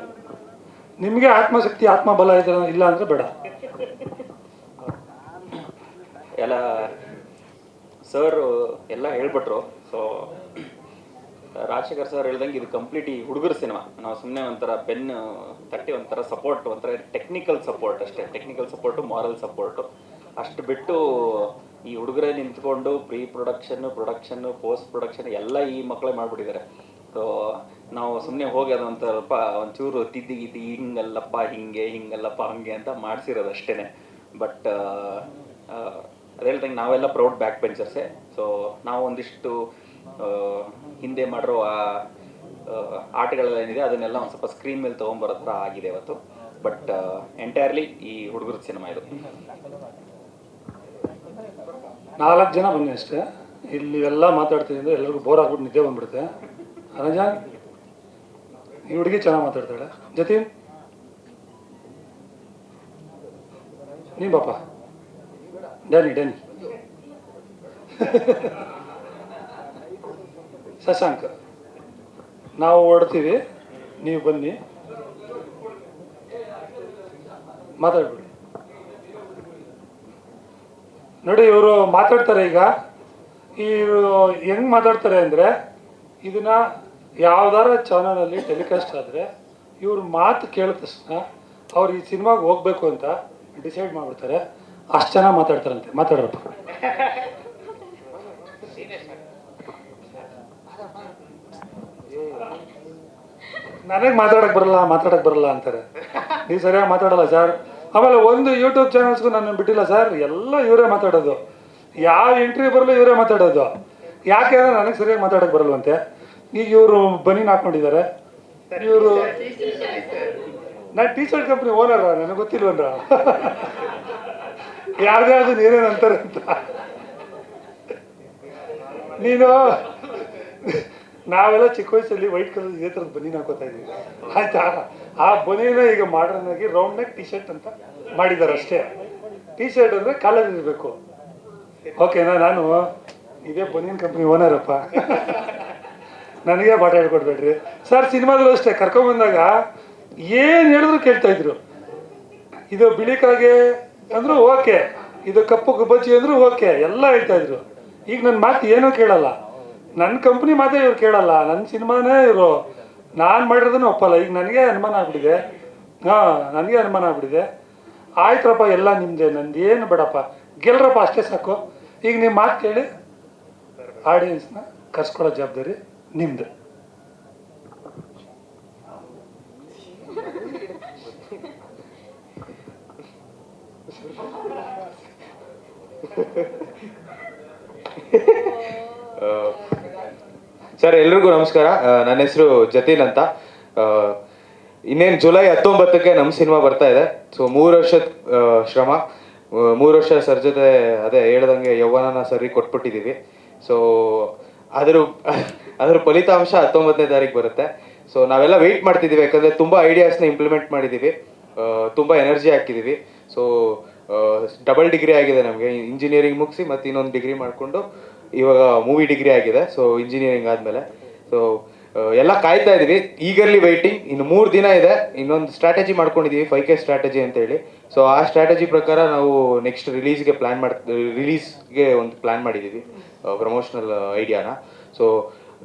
ನಿಮಗೆ ಆತ್ಮಶಕ್ತಿ, ಆತ್ಮಬಲ ಇಲ್ಲ ಅಂದರೆ ಬೇಡ. ಎಲ್ಲ ಸರ್ ಎಲ್ಲ ಹೇಳ್ಬಿಟ್ರು. ಸೊ ರಾಜಶೇಖರ್ ಸರ್ ಹೇಳ್ದಂಗೆ ಇದು ಕಂಪ್ಲೀಟ್ ಈ ಹುಡುಗರ ಸಿನಿಮಾ. ನಾವು ಸುಮ್ಮನೆ ಒಂಥರ ಪೆನ್ ತಟ್ಟಿ ಒಂಥರ ಸಪೋರ್ಟ್, ಒಂಥರ ಟೆಕ್ನಿಕಲ್ ಸಪೋರ್ಟ್ ಅಷ್ಟೇ. ಟೆಕ್ನಿಕಲ್ ಸಪೋರ್ಟು, ಮಾರಲ್ ಸಪೋರ್ಟು ಅಷ್ಟು ಬಿಟ್ಟು ಈ ಹುಡುಗರೇ ನಿಂತ್ಕೊಂಡು ಪ್ರೀ ಪ್ರೊಡಕ್ಷನ್ನು, ಪೋಸ್ಟ್ ಪ್ರೊಡಕ್ಷನ್ ಎಲ್ಲ ಈ ಮಕ್ಕಳೇ ಮಾಡಿಬಿಟ್ಟಿದ್ದಾರೆ. ಸೊ ನಾವು ಸುಮ್ಮನೆ ಹೋಗಿ ಅದೊಂದು ಸ್ವಲ್ಪ ಒಂಚೂರು ತಿದ್ದಿ ಗಿದ್ದಿ ಹಿಂಗಲ್ಲಪ್ಪ ಹಿಂಗೆ ಹಿಂಗಲ್ಲಪ್ಪ ಹಂಗೆ ಅಂತ ಮಾಡಿಸಿರೋದು ಅಷ್ಟೇ. ಬಟ್ ಅದು ಹೇಳ್ದಂಗೆ ನಾವೆಲ್ಲ ಪ್ರೌಡ್ ಬ್ಯಾಕ್ ಬೆಂಚರ್ಸೇ. ಸೊ ನಾವು ಒಂದಿಷ್ಟು ಹಿಂದೆ ಮಾಡಿರೋ ಆಟಗಳೆಲ್ಲ ಏನಿದೆ ಅದನ್ನೆಲ್ಲ ಒಂದು ಸ್ವಲ್ಪ ಸ್ಕ್ರೀನ್ ಮೇಲೆ ತೊಗೊಂಬರೋ ಥರ ಆಗಿದೆ ಇವತ್ತು. ಬಟ್ ಎಂಟೈರ್ಲಿ ಈ ಹುಡುಗರ ಸಿನಿಮಾ ಇದು. 4 ಜನ ಬನ್ನಿ ಅಷ್ಟೇ. ಇಲ್ಲಿ ಎಲ್ಲ ಮಾತಾಡ್ತೀನಿ ಅಂದರೆ ಎಲ್ಲರಿಗೂ ಬೋರ್ ಆಗ್ಬಿಟ್ಟು ನಿದ್ದೆ ಬಂದ್ಬಿಡುತ್ತೆ. ಅನಜ, ಈ ಹುಡುಗಿ ಚೆನ್ನಾಗಿ ಮಾತಾಡ್ತಾಳೆ. ಜತೀನ್ ನೀ ಬಾಪ. ಡ್ಯಾನಿ ಶಶಾಂಕ್, ನಾವು ಓಡ್ತೀವಿ, ನೀವು ಬನ್ನಿ ಮಾತಾಡ್ಬಿಡಿ. ನೋಡಿ, ಇವರು ಮಾತಾಡ್ತಾರೆ. ಈಗ ಇವರು ಹೆಂಗೆ ಮಾತಾಡ್ತಾರೆ ಅಂದರೆ, ಇದನ್ನ ಯಾವ್ದಾರ ಚಾನಲಲ್ಲಿ ಟೆಲಿಕಾಸ್ಟ್ ಆದರೆ ಇವ್ರ ಮಾತು ಕೇಳಿದ ತಕ್ಷಣ ಅವ್ರು ಈ ಸಿನಿಮಾಗೆ ಹೋಗ್ಬೇಕು ಅಂತ ಡಿಸೈಡ್ ಮಾಡಿಬಿಡ್ತಾರೆ. ಅಷ್ಟು ಚೆನ್ನಾಗಿ ಮಾತಾಡ್ತಾರಂತೆ. ಮಾತಾಡ್ರಪ್ಪ. ನನಗೆ ಮಾತಾಡಕ್ಕೆ ಬರಲ್ಲ ಅಂತಾರೆ. ನೀವು ಸರಿಯಾಗಿ ಮಾತಾಡಲ್ಲ ಸರ್. ಆಮೇಲೆ ಒಂದು ಯೂಟ್ಯೂಬ್ ಚಾನಲ್ಸ್ಗೂ ನನ್ನ ಬಿಟ್ಟಿಲ್ಲ ಸರ್, ಎಲ್ಲ ಇವರೇ ಮಾತಾಡೋದು. ಯಾವ ಇಂಟರ್ವ್ಯೂ ಬರಲು ಇವರೇ ಮಾತಾಡೋದು. ಯಾಕೆ ಅಂದರೆ ನನಗೆ ಸರಿಯಾಗಿ ಮಾತಾಡೋಕ್ಕೆ ಬರಲ್ವಂತೆ. ಈಗ ಇವರು ಬನೀನ್ ಹಾಕ್ಕೊಂಡಿದ್ದಾರೆ. ಇವರು ನಾನು ಟೀ ಶರ್ಟ್ ಕಂಪ್ನಿ ಓನರ, ನನಗೆ ಗೊತ್ತಿಲ್ವನ್ರ ಯಾರ್ದು ನೀರೇನು ಅಂತಾರೆ ಅಂತ. ನೀನು ನಾವೆಲ್ಲ ಚಿಕ್ಕ ವಯಸ್ಸಲ್ಲಿ ವೈಟ್ ಕಲರ್ ಇದೇ ಥರದ ಬನೀನ್ ಹಾಕೋತಾ ಇದ್ದೀವಿ ಆಯ್ತಾ. ಆ ಬನೀನ ಈಗ ಮಾಡರ್ನ್ ಆಗಿ ರೌಂಡ್ ನೆಕ್ ಟೀ ಶರ್ಟ್ ಅಂತ ಮಾಡಿದ್ದಾರೆ ಅಷ್ಟೇ. ಟೀ ಶರ್ಟ್ ಅಂದರೆ ಕಾಲರ್ ಇರಬೇಕು. ಓಕೆನಾ? ನಾನು ಇದೇ ಬನೀನ್ ಕಂಪ್ನಿ ಓನರಪ್ಪ, ನನಗೆ ಬಾಟ ಹೇಳ್ಕೊಡ್ಬೇಡ್ರಿ ಸರ್. ಸಿನಿಮಾದಲ್ಲೂ ಅಷ್ಟೇ ಕರ್ಕೊಂಬಂದಾಗ ಏನು ಹೇಳಿದ್ರು ಕೇಳ್ತಾ ಇದ್ರು. ಇದು ಬಿಳಿಕಾಗೆ ಅಂದ್ರು ಓಕೆ, ಇದು ಕಪ್ಪು ಗುಬ್ಬಚ್ಚಿ ಅಂದ್ರು ಓಕೆ, ಎಲ್ಲ ಹೇಳ್ತಾ ಇದ್ರು. ಈಗ ನನ್ನ ಮಾತು ಏನೂ ಕೇಳಲ್ಲ. ನನ್ನ ಕಂಪ್ನಿ ಮಾತೇ ಇವ್ರು ಕೇಳಲ್ಲ. ನನ್ನ ಸಿನಿಮಾನೇ ಇವರು ನಾನು ಮಾಡಿರೋದನ್ನು ಒಪ್ಪಲ್ಲ. ಈಗ ನನಗೆ ಅನುಮಾನ ಆಗ್ಬಿಟ್ಟಿದೆ. ನನಗೆ ಅನುಮಾನ ಆಗ್ಬಿಟ್ಟಿದೆ. ಆಯ್ತರಪ್ಪ, ಎಲ್ಲ ನಿಮ್ಮದೇ, ನಂದೇನು ಬೇಡಪ್ಪ, ಗೆಲ್ರಪ್ಪ ಅಷ್ಟೇ ಸಾಕು. ಈಗ ನಿಮ್ಮ ಮಾತು ಕೇಳಿ ಆಡಿಯನ್ಸ್ನ ಕರ್ಸ್ಕೊಳ್ಳೋ ಜವಾಬ್ದಾರಿ ನಿಮ್ದು. ಸರ್, ಎಲ್ರಿಗೂ ನಮಸ್ಕಾರ. ನನ್ನ ಹೆಸರು ಜತೀನ್ ಅಂತ. ಇನ್ನೇನು ಜುಲೈ 19ಕ್ಕೆ ನಮ್ಮ ಸಿನಿಮಾ ಬರ್ತಾ ಇದೆ. ಸೊ 3 ವರ್ಷದ ಶ್ರಮ, 3 ವರ್ಷ ಸರ್ ಜೊತೆ ಅದೇ ಹೇಳ್ದಂಗೆ ಯೌವನನ ಸರಿ ಕೊಟ್ಬಿಟ್ಟಿದ್ದೀವಿ. ಸೊ ಅದ್ರ ಫಲಿತಾಂಶ 19ನೇ ತಾರೀಕು ಬರುತ್ತೆ. ಸೊ ನಾವೆಲ್ಲ ವೆಯ್ಟ್ ಮಾಡ್ತಿದ್ದೀವಿ, ಯಾಕಂದರೆ ತುಂಬ ಐಡಿಯಾಸ್ನ ಇಂಪ್ಲಿಮೆಂಟ್ ಮಾಡಿದ್ದೀವಿ, ತುಂಬ ಎನರ್ಜಿ ಹಾಕಿದ್ದೀವಿ. ಸೊ ಡಬಲ್ ಡಿಗ್ರಿ ಆಗಿದೆ ನಮಗೆ, ಇಂಜಿನಿಯರಿಂಗ್ ಮುಗಿಸಿ ಮತ್ತು ಇನ್ನೊಂದು ಡಿಗ್ರಿ ಮಾಡಿಕೊಂಡು ಇವಾಗ ಮೂವಿ ಡಿಗ್ರಿ ಆಗಿದೆ. ಸೊ ಇಂಜಿನಿಯರಿಂಗ್ ಆದಮೇಲೆ ಸೊ ಎಲ್ಲ ಕಾಯ್ತಾ ಇದ್ದೀವಿ, ಈಗರ್ಲಿ ವೆಯ್ಟಿಂಗ್. ಇನ್ನು 3 ದಿನ ಇದೆ. ಇನ್ನೊಂದು ಸ್ಟ್ರಾಟಜಿ ಮಾಡ್ಕೊಂಡಿದ್ದೀವಿ, 5K ಸ್ಟ್ರಾಟಜಿ ಅಂತೇಳಿ. ಸೊ ಆ ಸ್ಟ್ರಾಟಜಿ ಪ್ರಕಾರ ನಾವು ನೆಕ್ಸ್ಟ್ ರಿಲೀಸ್ಗೆ ಒಂದು ಪ್ಲ್ಯಾನ್ ಮಾಡಿದ್ದೀವಿ, ಪ್ರಮೋಷನಲ್ ಐಡಿಯಾನ. ಸೊ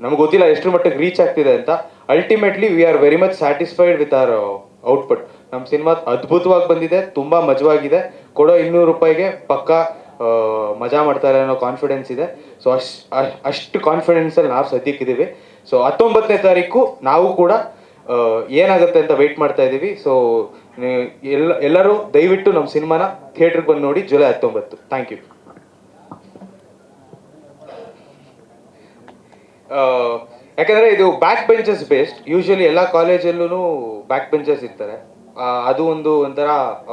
ನಮ್ಗೆ ಗೊತ್ತಿಲ್ಲ ಎಷ್ಟು ಮಟ್ಟಿಗೆ ರೀಚ್ ಆಗ್ತಿದೆ ಅಂತ. Ultimately we are very much satisfied with our output. ನಮ್ಮ ಸಿನಿಮಾ ಅದ್ಭುತವಾಗಿ ಬಂದಿದೆ, ತುಂಬ ಮಜವಾಗಿದೆ. ಕೊಡೋ 200 ರೂಪಾಯಿಗೆ ಪಕ್ಕ ಮಜಾ ಮಾಡ್ತಾರೆ ಅನ್ನೋ ಕಾನ್ಫಿಡೆನ್ಸ್ ಇದೆ. ಸೊ ಅಷ್ಟು ಕಾನ್ಫಿಡೆನ್ಸಲ್ಲಿ ನಾವು ಸದ್ಯಕ್ಕಿದ್ದೀವಿ. ಸೊ 19ನೇ ತಾರೀಕು ನಾವು ಕೂಡ ಏನಾಗುತ್ತೆ ಅಂತ ವೆಯ್ಟ್ ಮಾಡ್ತಾ ಇದ್ದೀವಿ. ಸೊ ಎಲ್ಲರೂ ದಯವಿಟ್ಟು ನಮ್ಮ ಸಿನಿಮಾನ ಥಿಯೇಟ್ರಿಗೆ ಬಂದು ನೋಡಿ, ಜುಲೈ 19. Thank you. ಯಾಕಂದರೆ ಇದು ಬ್ಯಾಕ್ ಬೆಂಚಸ್ ಬೇಸ್ಡ್. ಯೂಶಲಿ ಎಲ್ಲ ಕಾಲೇಜಲ್ಲೂ ಬ್ಯಾಕ್ ಬೆಂಚರ್ಸ್ ಇರ್ತಾರೆ. ಅದು ಒಂಥರ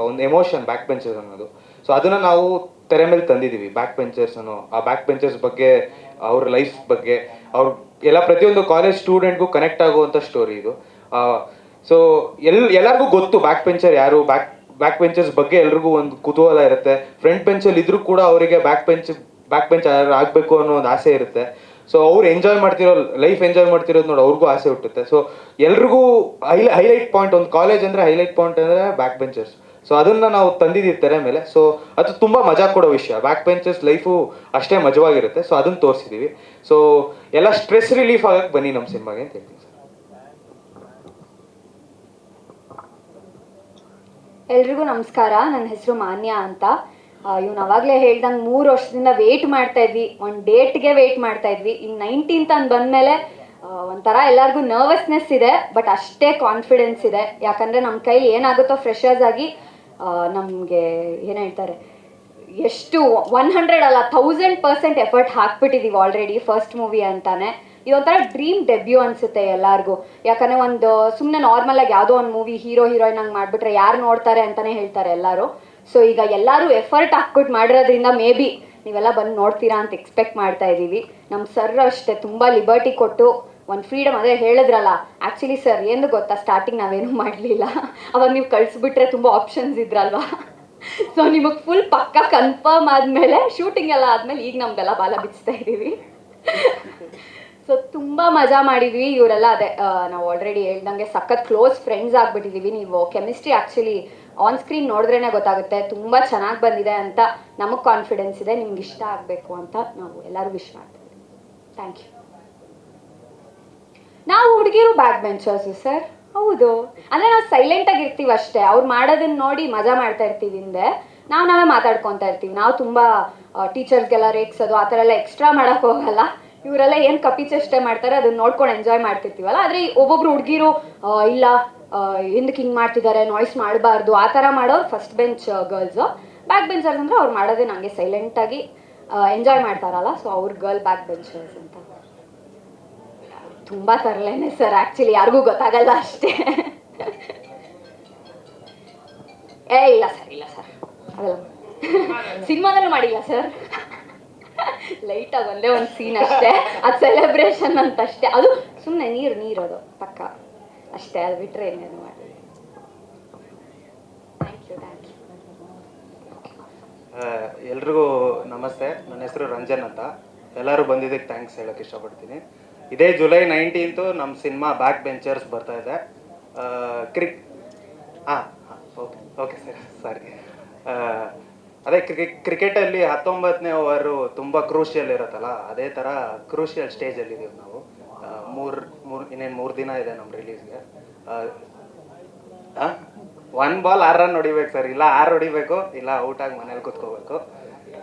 ಒಂದು ಎಮೋಷನ್ ಬ್ಯಾಕ್ ಬೆಂಚರ್ಸ್ ಅನ್ನೋದು. ಸೊ ಅದನ್ನು ನಾವು ತೆರೆ ಮೇಲೆ ತಂದಿದ್ದೀವಿ, ಬ್ಯಾಕ್ ಬೆಂಚರ್ಸ್ ಅನ್ನೋ. ಆ ಬ್ಯಾಕ್ ಬೆಂಚರ್ಸ್ ಬಗ್ಗೆ, ಅವ್ರ ಲೈಫ್ ಬಗ್ಗೆ, ಅವ್ರ ಎಲ್ಲ ಪ್ರತಿಯೊಂದು ಕಾಲೇಜ್ ಸ್ಟೂಡೆಂಟ್ಗೂ ಕನೆಕ್ಟ್ ಆಗುವಂಥ ಸ್ಟೋರಿ ಇದು. ಸೊ ಎಲ್ಲರಿಗೂ ಗೊತ್ತು ಬ್ಯಾಕ್ ಬೆಂಚರ್ ಯಾರು, ಬ್ಯಾಕ್ ಬೆಂಚರ್ಸ್ ಬಗ್ಗೆ ಎಲ್ರಿಗೂ ಒಂದು ಕುತೂಹಲ ಇರುತ್ತೆ. ಫ್ರಂಟ್ ಬೆಂಚಲ್ಲಿ ಇದ್ರೂ ಕೂಡ ಅವರಿಗೆ ಬ್ಯಾಕ್ ಬೆಂಚ್ ಆಗಬೇಕು ಅನ್ನೋ ಒಂದು ಆಸೆ ಇರುತ್ತೆ. ಸೊ ಅವ್ರು ಲೈಫ್ ಎಂಜಾಯ್ ಮಾಡ್ತಿರೋದು ನೋಡಿ ಅವ್ರಿಗೂ ಆಸೆ ಹುಟ್ಟುತ್ತೆ. ಸೊ ಎಲ್ರಿಗೂ ಹೈಲೈಟ್ ಪಾಯಿಂಟ್, ಒಂದು ಕಾಲೇಜ್ ಅಂದರೆ ಹೈಲೈಟ್ ಪಾಯಿಂಟ್ ಅಂದರೆ ಬ್ಯಾಕ್ ಬೆಂಚರ್ಸ್. ಸೊ ಅದನ್ನು ನಾವು ತಂದಿದ್ದೀವಿ ತೆರೆ ಮೇಲೆ. ಸೊ ಅದು ತುಂಬ ಮಜಾ ಕೊಡೋ ವಿಷಯ. ಬ್ಯಾಕ್ ಬೆಂಚರ್ಸ್ ಲೈಫು ಅಷ್ಟೇ ಮಜವಾಗಿರುತ್ತೆ. ಸೊ ಅದನ್ನು ತೋರಿಸಿದ್ದೀವಿ. ಸೊ ಎಲ್ಲ ಸ್ಟ್ರೆಸ್ ರಿಲೀಫ್ ಆಗಕ್ಕೆ ಬನ್ನಿ ನಮ್ಮ ಸಿನಿಮಾಗೆ ಅಂತ ಹೇಳ್ತೀನಿ ಸರ್. ಎಲ್ರಿಗೂ ನಮಸ್ಕಾರ. ನನ್ನ ಹೆಸರು ಮಾನ್ಯ ಅಂತ. ಇವ್ನು ಅವಾಗಲೇ ಹೇಳ್ದಂಗೆ 3 ವರ್ಷದಿಂದ ವೇಟ್ ಮಾಡ್ತಾ ಇದ್ವಿ, ಒಂದು ಡೇಟ್ಗೆ ವೇಟ್ ಮಾಡ್ತಾ ಇದ್ವಿ. ಇನ್ನು 19th ಅಂತ ಬಂದಮೇಲೆ ಒಂಥರ ಎಲ್ಲರಿಗೂ ನರ್ವಸ್ನೆಸ್ ಇದೆ, ಬಟ್ ಅಷ್ಟೇ ಕಾನ್ಫಿಡೆನ್ಸ್ ಇದೆ. ಯಾಕಂದರೆ ನಮ್ಮ ಕೈಲಿ ಏನಾಗುತ್ತೋ ಫ್ರೆಷರ್ಸ್ ಆಗಿ ನಮಗೆ ಏನು ಹೇಳ್ತಾರೆ, ಎಷ್ಟು 100 ಅಲ್ಲ 1000% ಎಫರ್ಟ್ ಹಾಕ್ಬಿಟ್ಟಿದ್ದೀವಿ ಆಲ್ರೆಡಿ ಫಸ್ಟ್ ಮೂವಿ ಅಂತಾನೆ. ಇದೊಂಥರ ಡ್ರೀಮ್ ಡೆಬ್ಯೂ ಅನಿಸುತ್ತೆ ಎಲ್ಲರಿಗೂ. ಯಾಕಂದರೆ ಒಂದು ಸುಮ್ಮನೆ ನಾರ್ಮಲಾಗಿ ಯಾವುದೋ ಒಂದು ಮೂವಿ ಹೀರೋಯಿನ್ ಹಂಗೆ ಮಾಡಿಬಿಟ್ರೆ ಯಾರು ನೋಡ್ತಾರೆ ಅಂತಲೇ ಹೇಳ್ತಾರೆ ಎಲ್ಲರೂ. ಸೊ ಈಗ ಎಲ್ಲರೂ ಎಫರ್ಟ್ ಹಾಕ್ಬಿಟ್ಟು ಮಾಡಿರೋದ್ರಿಂದ ಮೇ ಬಿ ನೀವೆಲ್ಲ ಬಂದು ನೋಡ್ತೀರಾ ಅಂತ ಎಕ್ಸ್ಪೆಕ್ಟ್ ಮಾಡ್ತಾ ಇದ್ದೀವಿ. ನಮ್ಮ ಸರ್ ಅಷ್ಟೇ ತುಂಬ ಲಿಬರ್ಟಿ ಕೊಟ್ಟು ಒಂದು ಫ್ರೀಡಮ್, ಅದೇ ಹೇಳಿದ್ರಲ್ಲ, ಆ್ಯಕ್ಚುಲಿ ಸರ್ ಏನು ಗೊತ್ತಾ, ಸ್ಟಾರ್ಟಿಂಗ್ ನಾವೇನೂ ಮಾಡಲಿಲ್ಲ, ಅವಾಗ ನೀವು ಕಳಿಸ್ಬಿಟ್ರೆ ತುಂಬ ಆಪ್ಷನ್ಸ್ ಇದ್ರಲ್ವಾ. ಸೊ ನಿಮಗೆ ಫುಲ್ ಪಕ್ಕ ಕನ್ಫರ್ಮ್ ಆದಮೇಲೆ ಶೂಟಿಂಗ್ ಎಲ್ಲ ಆದಮೇಲೆ ಈಗ ನಮ್ದೆಲ್ಲ ಬಾಲ ಬಿಚ್ತಾ ಇದ್ದೀವಿ. ಸೊ ತುಂಬ ಮಜಾ ಮಾಡಿದ್ವಿ. ಇವರೆಲ್ಲ ಅದೇ ನಾವು ಆಲ್ರೆಡಿ ಹೇಳ್ದಂಗೆ ಸಖತ್ ಕ್ಲೋಸ್ ಫ್ರೆಂಡ್ಸ್ ಆಗಿಬಿಟ್ಟಿದ್ದೀವಿ. ನೀವು ಕೆಮಿಸ್ಟ್ರಿ ಆ್ಯಕ್ಚುಲಿ ಆನ್ ಸ್ಕ್ರೀನ್ ನೋಡಿದ್ರೇ ಗೊತ್ತಾಗುತ್ತೆ, ತುಂಬ ಚೆನ್ನಾಗಿ ಬಂದಿದೆ ಅಂತ ನಮಗೆ ಕಾನ್ಫಿಡೆನ್ಸ್ ಇದೆ. ನಿಮ್ಗೆ ಇಷ್ಟ ಆಗಬೇಕು ಅಂತ ನಾವು ಎಲ್ಲರೂ ವಿಶ್ ಮಾಡ್ತೀವಿ. Thank you. ನಾವು ಹುಡುಗಿರು ಬ್ಯಾಕ್ ಬೆಂಚರ್ಸು ಸರ್. ಹೌದು, ಅಂದರೆ ನಾವು ಸೈಲೆಂಟಾಗಿ ಇರ್ತೀವಿ ಅಷ್ಟೇ. ಅವ್ರು ಮಾಡೋದನ್ನ ನೋಡಿ ಮಜಾ ಮಾಡ್ತಾ ಇರ್ತೀವಿ ಹಿಂದೆ, ನಾವೇ ಮಾತಾಡ್ಕೊತಾ ಇರ್ತೀವಿ. ನಾವು ತುಂಬ ಟೀಚರ್ಸ್ಗೆಲ್ಲ ರೇಗ್ಸೋದು ಆ ಥರ ಎಲ್ಲ ಎಕ್ಸ್ಟ್ರಾ ಮಾಡೋಕ್ಕೆ ಹೋಗಲ್ಲ. ಇವರೆಲ್ಲ ಏನು ಕಪಿ ಚೇಷ್ಟೆ ಮಾಡ್ತಾರೆ ಅದನ್ನ ನೋಡ್ಕೊಂಡು ಎಂಜಾಯ್ ಮಾಡ್ತಿರ್ತೀವಲ್ಲ. ಆದರೆ ಒಬ್ಬೊಬ್ರು ಹುಡುಗಿರು ಇಲ್ಲ ఎందుకు ಹಿಂಗೆ ಮಾಡ್ತಿದ್ದಾರೆ, ನಾಯ್ಸ್ ಮಾಡಬಾರ್ದು, ಆ ಥರ ಮಾಡೋರು first bench girls. Back benchers ಅಂದರೆ ಅವ್ರು ಮಾಡೋದೇ ನನಗೆ ಸೈಲೆಂಟಾಗಿ ಎಂಜಾಯ್ ಮಾಡ್ತಾರಲ್ಲ, ಸೊ ಅವ್ರ ಗರ್ಲ್ ಬ್ಯಾಕ್ ಬೆಂಚರ್ಸ್ ಅಂತ. ತುಂಬ ತರಲೇನೆ ಸರ್, ಆ್ಯಕ್ಚುಲಿ ಯಾರಿಗೂ ಗೊತ್ತಾಗಲ್ಲ ಅಷ್ಟೇ. ಇಲ್ಲ ಸರ್ ಅದಲ್ಲ ಸಿನಿಮಾದಲ್ಲೂ ಮಾಡಿಲ್ಲ ಸರ್. ಲೈಟಾಗಿ ಒಂದೇ ಒಂದು ಸೀನ್ ಅಷ್ಟೇ, ಅದು ಸೆಲೆಬ್ರೇಷನ್ ಅಂತ ಅಷ್ಟೇ. ಅದು ಸುಮ್ಮನೆ ನೀರೋದು ಪಕ್ಕ ಅಷ್ಟೇ, ಅದು ಬಿಟ್ಟರೆ ಏನೇನು ಮಾಡಿ. Thank you. ಎಲ್ರಿಗೂ ನಮಸ್ತೆ. ನನ್ನ ಹೆಸರು ರಂಜನ್ ಅಂತ. ಎಲ್ಲರೂ ಬಂದಿದ್ದಕ್ಕೆ ಥ್ಯಾಂಕ್ಸ್ ಹೇಳೋಕ್ಕೆ ಇಷ್ಟಪಡ್ತೀನಿ. ಇದೇ ಜುಲೈ 19 ನಮ್ಮ ಸಿನಿಮಾ ಬ್ಯಾಕ್ ಬೆಂಚರ್ಸ್ ಬರ್ತಾ ಇದೆ. ಓಕೆ ಸರ್, ಸಾರಿ. ಅದೇ ಕ್ರಿಕೆಟಲ್ಲಿ 19ನೇ ಓವರು ತುಂಬ ಕ್ರೂಷಿಯಲ್ ಇರುತ್ತಲ್ಲ, ಅದೇ ಥರ ಕ್ರೂಷಿಯಲ್ ಸ್ಟೇಜಲ್ಲಿದ್ದೀವಿ ನಾವು. ಇನ್ನೇನು 3 ದಿನ ಇದೆ ನಮ್ಮ ರಿಲೀಸ್ಗೆ. 1 ಬಾಲ್ 6 ರನ್ ಹೊಡಿಬೇಕು ಸರ್, ಇಲ್ಲ 6 ಹೊಡಿಬೇಕು, ಇಲ್ಲ ಔಟಾಗಿ ಮನೇಲಿ ಕೂತ್ಕೋಬೇಕು.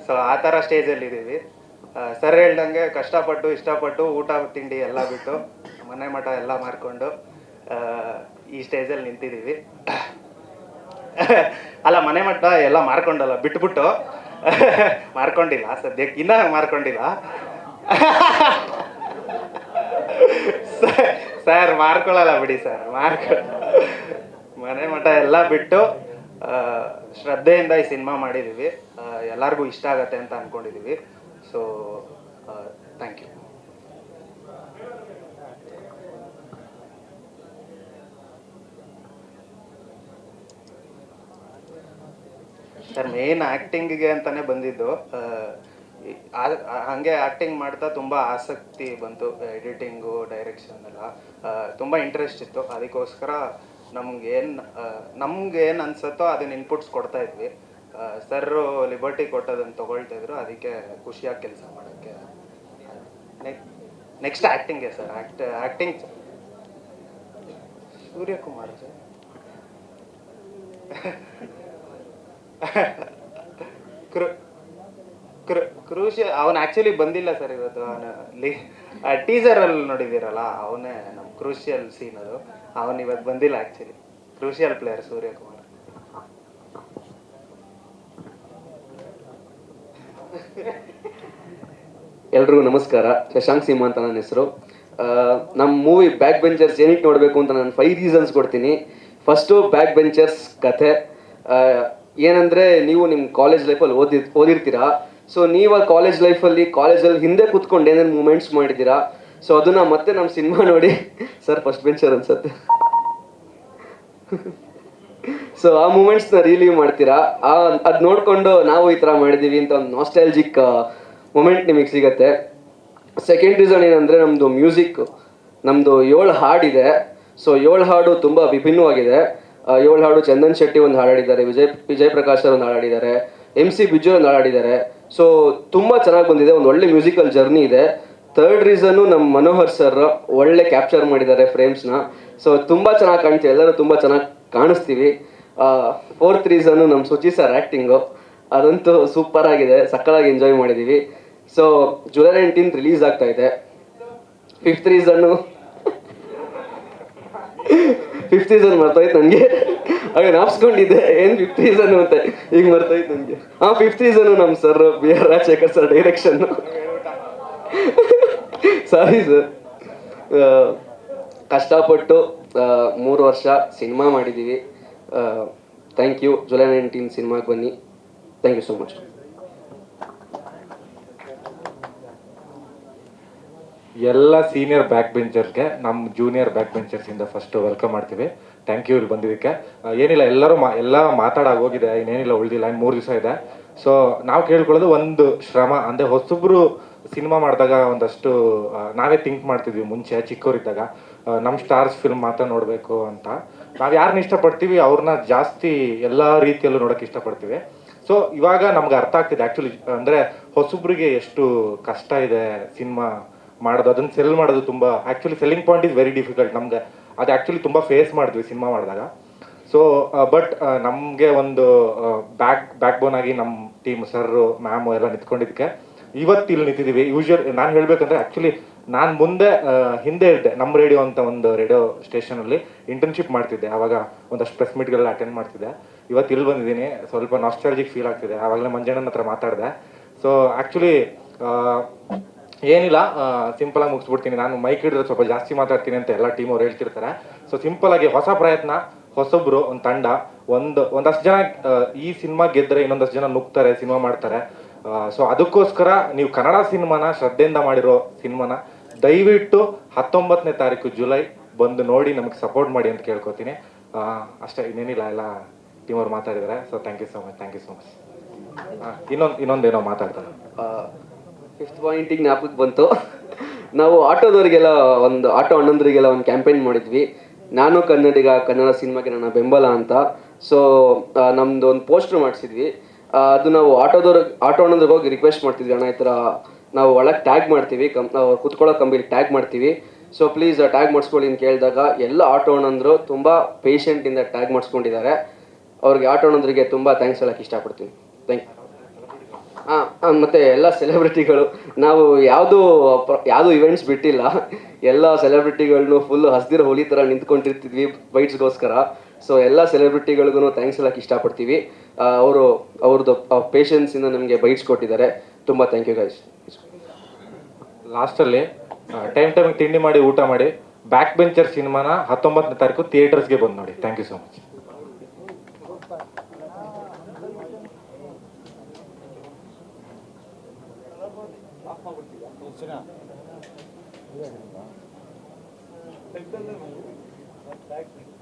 ಸೊ ಆ ಥರ ಸ್ಟೇಜಲ್ಲಿದ್ದೀವಿ. ಸರ್ ಹೇಳ್ದಂಗೆ ಕಷ್ಟಪಟ್ಟು ಇಷ್ಟಪಟ್ಟು ಊಟ ತಿಂಡಿ ಎಲ್ಲ ಬಿಟ್ಟು ಮನೆ ಮಠ ಎಲ್ಲ ಮಾರ್ಕೊಂಡು ಈ ಸ್ಟೇಜಲ್ಲಿ ನಿಂತಿದ್ದೀವಿ. ಅಲ್ಲ, ಮನೆ ಮಠ ಎಲ್ಲ ಮಾರ್ಕೊಂಡಲ್ಲ, ಬಿಟ್ಬಿಟ್ಟು ಮಾರ್ಕೊಂಡಿಲ್ಲ ಸದ್ಯಕ್ಕೆ, ಇನ್ನೂ ಮಾರ್ಕೊಂಡಿಲ್ಲ ಸರ್. ಮಾರ್ಕೊಳ್ಳಲ್ಲ ಬಿಡಿ ಸರ್, ಮನೆ ಮಠ ಎಲ್ಲ ಬಿಟ್ಟು ಶ್ರದ್ಧೆಯಿಂದ ಈ ಸಿನಿಮಾ ಮಾಡಿದ್ದೀವಿ. ಎಲ್ಲರಿಗೂ ಇಷ್ಟ ಆಗತ್ತೆ ಅಂತ ಅಂದ್ಕೊಂಡಿದ್ದೀವಿ. So thank you. Sir main ಆ್ಯಕ್ಟಿಂಗಿಗೆ ಅಂತಲೇ ಬಂದಿದ್ದು. ಹಾಗೆ ಆ್ಯಕ್ಟಿಂಗ್ ಮಾಡ್ತಾ ತುಂಬ ಆಸಕ್ತಿ ಬಂತು. ಎಡಿಟಿಂಗು, ಡೈರೆಕ್ಷನ್ ಎಲ್ಲ ತುಂಬ ಇಂಟ್ರೆಸ್ಟ್ ಇತ್ತು. ಅದಕ್ಕೋಸ್ಕರ ನಮ್ಗೇನು ಅನ್ಸುತ್ತೋ ಅದನ್ನ ಇನ್ಪುಟ್ಸ್ ಕೊಡ್ತಾ ಇದ್ವಿ. ಸರ್ರು ಲಿಬರ್ಟಿ ಕೊಟ್ಟೋದನ್ನು ತೊಗೊಳ್ತಾ ಇದ್ರು, ಅದಕ್ಕೆ ಖುಷಿಯಾಗಿ ಕೆಲಸ ಮಾಡೋಕ್ಕೆ. ನೆಕ್ಸ್ಟ್ ಆ್ಯಕ್ಟಿಂಗೆ sir. Acting Suryakumar sir. Crucial ಅವನು ಆ್ಯಕ್ಚುಲಿ ಬಂದಿಲ್ಲ ಸರ್ ಇವತ್ತು. ಅವನು ಟೀಸರಲ್ಲಿ ನೋಡಿದ್ದೀರಲ್ಲ, ಅವನೇ ನಮ್ಮ ಕ್ರೂಷಿಯಲ್ ಸೀನ್ ಅದು. ಅವನು ಇವತ್ತು ಬಂದಿಲ್ಲ ಆ್ಯಕ್ಚುಲಿ. Crucial player Suryakumar. ಎಲ್ರಿಗೂ ನಮಸ್ಕಾರ. ಶಶಾಂಕ್ ಸಿಂಹ ಅಂತ ನನ್ನ ಹೆಸರು. ನಮ್ಮ ಮೂವಿ ಬ್ಯಾಕ್ ಬೆಂಚರ್ಸ್ ಏನಕ್ಕೆ ನೋಡಬೇಕು ಅಂತ ನಾನು 5 ರೀಸನ್ಸ್ ಕೊಡ್ತೀನಿ. ಫಸ್ಟು, ಬ್ಯಾಕ್ ಬೆಂಚರ್ಸ್ ಕಥೆ ಏನಂದರೆ, ನೀವು ನಿಮ್ಮ ಕಾಲೇಜ್ ಲೈಫಲ್ಲಿ ಓದಿರ್ತೀರಾ. ಸೊ ನೀವು ಆ ಕಾಲೇಜಲ್ಲಿ ಹಿಂದೆ ಕೂತ್ಕೊಂಡು ಏನೇನು ಮೂಮೆಂಟ್ಸ್ ಮಾಡಿದ್ದೀರಾ, ಸೊ ಅದನ್ನು ಮತ್ತೆ ನಮ್ಮ ಸಿನಿಮಾ ನೋಡಿ ಸರ್ ಫಸ್ಟ್ ಬೆಂಚರ್ ಅನ್ಸುತ್ತೆ. ಸೊ ಆ ಮೂಮೆಂಟ್ಸ್ನ ರಿಲೀವ್ ಮಾಡ್ತೀರಾ. ಅದು ನೋಡಿಕೊಂಡು ನಾವು ಈ ಥರ ಮಾಡಿದ್ದೀವಿ ಅಂತ ಒಂದು ನಾಸ್ಟಾಲಜಿಕ್ ಮೂಮೆಂಟ್ ನಿಮಗೆ ಸಿಗತ್ತೆ. ಸೆಕೆಂಡ್ ರೀಸನ್ ಏನಂದರೆ, ನಮ್ಮದು ಮ್ಯೂಸಿಕ್. ನಮ್ಮದು 7 ಹಾಡಿದೆ. ಸೊ 7 ಹಾಡು ತುಂಬ ವಿಭಿನ್ನವಾಗಿದೆ. 7 ಹಾಡು ಚಂದನ್ ಶೆಟ್ಟಿ ಒಂದು ಹಾಡಿದ್ದಾರೆ, ವಿಜಯ್ ಪ್ರಕಾಶ್ ಒಂದು ಹಾಡಿದ್ದಾರೆ, MC ಬಿಜು ಒಂದು ಹಾಡಿದ್ದಾರೆ. ಸೊ ತುಂಬ ಚೆನ್ನಾಗಿ ಬಂದಿದೆ, ಒಂದು ಒಳ್ಳೆ ಮ್ಯೂಸಿಕಲ್ ಜರ್ನಿ ಇದೆ. ಥರ್ಡ್ ರೀಸನ್ನು, ನಮ್ಮ ಮನೋಹರ್ ಸರ್ ಒಳ್ಳೆ ಕ್ಯಾಪ್ಚರ್ ಮಾಡಿದ್ದಾರೆ ಫ್ರೇಮ್ಸ್ನ. ಸೊ ತುಂಬ ಚೆನ್ನಾಗಿ ಕಾಣ್ತೀವಿ, ಎಲ್ಲರೂ ತುಂಬ ಚೆನ್ನಾಗಿ ಕಾಣಿಸ್ತೀವಿ. ಫೋರ್ತ್ ರೀಸನ್ನು, ನಮ್ಮ ಸುಚಿ ಸರ್ ಆ್ಯಕ್ಟಿಂಗು ಅದಂತೂ ಸೂಪರ್ ಆಗಿದೆ, ಸಕ್ಕತ್ತಾಗಿ ಎಂಜಾಯ್ ಮಾಡಿದ್ದೀವಿ. ಸೊ ಜುಲೈ 19 ರಿಲೀಸ್ ಆಗ್ತಾ ಇದೆ. ಫಿಫ್ತ್ ರೀಸನ್ನು ಮರ್ತೋಯ್ತು ನನಗೆ. ಹಾಗೆ ನಾಪ್ಸ್ಕೊಂಡಿದ್ದೆ ಏನು ಫಿಫ್ತ್ ರೀಸನ್ ಅಂತ, ಈಗ ಮರ್ತೋಯ್ತು ನನಗೆ. ಫಿಫ್ತ್ ರೀಸನು ನಮ್ಮ sir B R Rajashekar sir ಡೈರೆಕ್ಷನ್ನು. Sorry sir. ಕಷ್ಟಪಟ್ಟು 3 ವರ್ಷ ಸಿನಿಮಾ ಮಾಡಿದ್ದೀವಿ. Thank you. ಜುಲೈ 19 ಸಿನಿಮಾಗೆ ಬನ್ನಿ. Thank you so much. ಎಲ್ಲ ಸೀನಿಯರ್ ಬ್ಯಾಕ್ ಬೆಂಚರ್ಸ್ಗೆ ನಮ್ಮ ಜೂನಿಯರ್ ಬ್ಯಾಕ್ ಬೆಂಚರ್ಸಿಂದ ಫಸ್ಟ್ ವೆಲ್ಕಮ್ ಮಾಡ್ತೀವಿ. ಥ್ಯಾಂಕ್ ಯು ಇಲ್ಲಿ ಬಂದಿದ್ದಕ್ಕೆ. ಏನಿಲ್ಲ, ಎಲ್ಲರೂ ಎಲ್ಲ ಮಾತಾಡೋಗೋಗಿದೆ, ಇನ್ನೇನಿಲ್ಲ ಉಳಿದಿಲ್ಲ, ಇನ್ನು 3 ದಿವಸ ಇದೆ. ಸೊ ನಾವು ಕೇಳ್ಕೊಳ್ಳೋದು ಒಂದು ಶ್ರಮ, ಅಂದರೆ ಹೊಸಬ್ರು ಸಿನಿಮಾ ಮಾಡಿದಾಗ ಒಂದಷ್ಟು ನಾವೇ ಥಿಂಕ್ ಮಾಡ್ತಿದ್ವಿ ಮುಂಚೆ ಚಿಕ್ಕವರಿದ್ದಾಗ, ನಮ್ಮ ಸ್ಟಾರ್ಸ್ ಫಿಲ್ಮ್ ಮಾತ್ರ ನೋಡಬೇಕು ಅಂತ. ನಾವು ಯಾರನ್ನ ಇಷ್ಟಪಡ್ತೀವಿ ಅವ್ರನ್ನ ಜಾಸ್ತಿ ಎಲ್ಲ ರೀತಿಯಲ್ಲೂ ನೋಡೋಕ್ಕೆ ಇಷ್ಟಪಡ್ತೀವಿ. ಸೊ ಇವಾಗ ನಮ್ಗೆ ಅರ್ಥ ಆಗ್ತಿದೆ ಆ್ಯಕ್ಚುಲಿ, ಅಂದರೆ ಹೊಸಬ್ರಿಗೆ ಎಷ್ಟು ಕಷ್ಟ ಇದೆ ಸಿನಿಮಾ ಮಾಡೋದು, ಅದನ್ನು ಸೆಲ್ ಮಾಡೋದು ತುಂಬ actually selling point is very difficult. ನಮ್ಗೆ ಅದು ಆ್ಯಕ್ಚುಲಿ ತುಂಬ ಫೇಸ್ ಮಾಡಿದ್ವಿ ಸಿನಿಮಾ ಮಾಡಿದಾಗ. ಸೊ ಬಟ್ ನಮಗೆ ಒಂದು ಬ್ಯಾಕ್ ಬೋನ್ ಆಗಿ ನಮ್ಮ ಟೀಮ್ ಸರ್ರು ಮ್ಯಾಮು ಎಲ್ಲ ನಿಂತ್ಕೊಂಡಿದ್ದಕ್ಕೆ ಇವತ್ತು ಇಲ್ಲಿ ನಿಂತಿದ್ದೀವಿ. ನಾನು ಹೇಳಬೇಕಂದ್ರೆ ಆ್ಯಕ್ಚುಲಿ ನಾನು ಹಿಂದೆ ಇದ್ದೆ, ನಮ್ಮ ರೇಡಿಯೋ ಅಂತ ಒಂದು ರೇಡಿಯೋ ಸ್ಟೇಷನಲ್ಲಿ ಇಂಟರ್ನ್ಶಿಪ್ ಮಾಡ್ತಿದ್ದೆ. ಆವಾಗ ಒಂದಷ್ಟು ಪ್ರೆಸ್ ಮೀಟ್ಗೆಲ್ಲ ಅಟೆಂಡ್ ಮಾಡ್ತಿದ್ದೆ. ಇವತ್ತು ಇಲ್ಲಿ ಬಂದಿದ್ದೀನಿ, ಸ್ವಲ್ಪ ನಾಸ್ಟಾಲಜಿಕ್ ಫೀಲ್ ಆಗ್ತಿದೆ. ಆವಾಗಲೇ ಮಂಜಣ್ಣನ ಹತ್ರ ಮಾತಾಡಿದೆ. ಸೊ ಆ್ಯಕ್ಚುಲಿ ಏನಿಲ್ಲ, ಸಿಂಪಲಾಗಿ ಮುಗಿಸ್ಬಿಡ್ತೀನಿ. ನಾನು ಮೈಕ್ ಹಿಡಿದ್ರೆ ಸ್ವಲ್ಪ ಜಾಸ್ತಿ ಮಾತಾಡ್ತೀನಿ ಅಂತ ಎಲ್ಲ ಟೀಮ್ ಅವ್ರು ಹೇಳ್ತಿರ್ತಾರೆ. ಸೊ ಸಿಂಪಲಾಗಿ ಹೊಸ ಪ್ರಯತ್ನ, ಹೊಸೊಬ್ರು, ಒಂದು ತಂಡ, ಒಂದಷ್ಟು ಜನ ಈ ಸಿನಿಮಾ ಗೆದ್ದರೆ ಇನ್ನೊಂದಷ್ಟು ಜನ ನುಗ್ತಾರೆ, ಸಿನಿಮಾ ಮಾಡ್ತಾರೆ. ಸೊ ಅದಕ್ಕೋಸ್ಕರ ನೀವು ಕನ್ನಡ ಸಿನಿಮಾನ ಶ್ರದ್ಧೆಯಿಂದ ಮಾಡಿರೋ ಸಿನಿಮಾನ ದಯವಿಟ್ಟು 19ನೇ ತಾರೀಕು ಜುಲೈ ಬಂದು ನೋಡಿ ನಮಗೆ ಸಪೋರ್ಟ್ ಮಾಡಿ ಅಂತ ಕೇಳ್ಕೊತೀನಿ. ಅಷ್ಟೇ, ಇನ್ನೇನಿಲ್ಲ, ಎಲ್ಲ ಟೀಮ್ ಅವ್ರು ಮಾತಾಡಿದ್ದಾರೆ. So thank you so much. ಇನ್ನೊಂದೇನೋ ಮಾತಾಡ್ತಾರೆ. 5th ಪಾಯಿಂಟಿಗೆ ಜ್ಞಾಪಕಕ್ಕೆ ಬಂತು. ನಾವು ಆಟೋದವರಿಗೆಲ್ಲ ಆಟೋ ಅಣ್ಣಂದ್ರಿಗೆಲ್ಲ ಒಂದು ಕ್ಯಾಂಪೇನ್ ಮಾಡಿದ್ವಿ, ನಾನು ಕನ್ನಡಿಗ, ಕನ್ನಡ ಸಿನಿಮಾಗೆ ನನ್ನ ಬೆಂಬಲ ಅಂತ. ಸೊ ನಮ್ದು ಒಂದು ಪೋಸ್ಟರ್ ಮಾಡಿಸಿದ್ವಿ. ಅದು ನಾವು ಆಟೋ ಅಣ್ಣಂದ್ರಿಗೆ ಹೋಗಿ ರಿಕ್ವೆಸ್ಟ್ ಮಾಡ್ತಿದ್ವಿ, ಅಣ್ಣ ಈ ಥರ ನಾವು ಒಳಗೆ ಟ್ಯಾಗ್ ಮಾಡ್ತೀವಿ, ನಾವು ಕುತ್ಕೊಳ್ಳೋ ಕಂಬಿಲಿ ಟ್ಯಾಗ್ ಮಾಡ್ತೀವಿ, ಸೊ ಪ್ಲೀಸ್ ಟ್ಯಾಗ್ ಮಾಡಿಸ್ಕೊಳ್ಳಿ ಅಂತ ಕೇಳಿದಾಗ ಎಲ್ಲ ಆಟೋ ಅಣ್ಣಂದ್ರು ತುಂಬ ಪೇಷೆಂಟಿಂದ ಟ್ಯಾಗ್ ಮಾಡಿಸ್ಕೊಂಡಿದ್ದಾರೆ. ಅವ್ರಿಗೆ ಆಟೋ ಅಣ್ಣಂದ್ರಿಗೆ ತುಂಬ ಥ್ಯಾಂಕ್ಸ್ ಹೇಳೋಕ್ಕೆ ಇಷ್ಟಪಡ್ತೀನಿ. Thank you. ಮತ್ತು ಎಲ್ಲ ಸೆಲೆಬ್ರಿಟಿಗಳು, ನಾವು ಯಾವುದು ಇವೆಂಟ್ಸ್ ಬಿಟ್ಟಿಲ್ಲ, ಎಲ್ಲ ಸೆಲೆಬ್ರಿಟಿಗಳನ್ನೂ ಫುಲ್ ಹಸ್ದಿರೋ ಹುಲಿ ಥರ ನಿಂತ್ಕೊಂಡಿರ್ತಿದ್ವಿ ಬೈಟ್ಸ್ಗೋಸ್ಕರ. ಸೊ ಎಲ್ಲ ಸೆಲೆಬ್ರಿಟಿಗಳಿಗೂ ಥ್ಯಾಂಕ್ಸ್ ಹೇಳೋಕ್ಕೆ ಇಷ್ಟಪಡ್ತೀವಿ. ಅವ್ರದ್ದು ಪೇಷನ್ಸಿಂದ ನಮಗೆ ಬೈಟ್ಸ್ ಕೊಟ್ಟಿದ್ದಾರೆ. ತುಂಬ ಥ್ಯಾಂಕ್ ಯು ಗೈಸ್. ಲಾಸ್ಟಲ್ಲಿ ಟೈಮಿಗೆ ತಿಂಡಿ ಮಾಡಿ ಊಟ ಮಾಡಿ ಬ್ಯಾಕ್ ಬೆಂಚರ್ ಸಿನಿಮಾನ 19ನೇ ತಾರೀಕು ಥಿಯೇಟರ್ಸ್ಗೆ ಬಂದು ನೋಡಿ. Thank you so much. Thank you.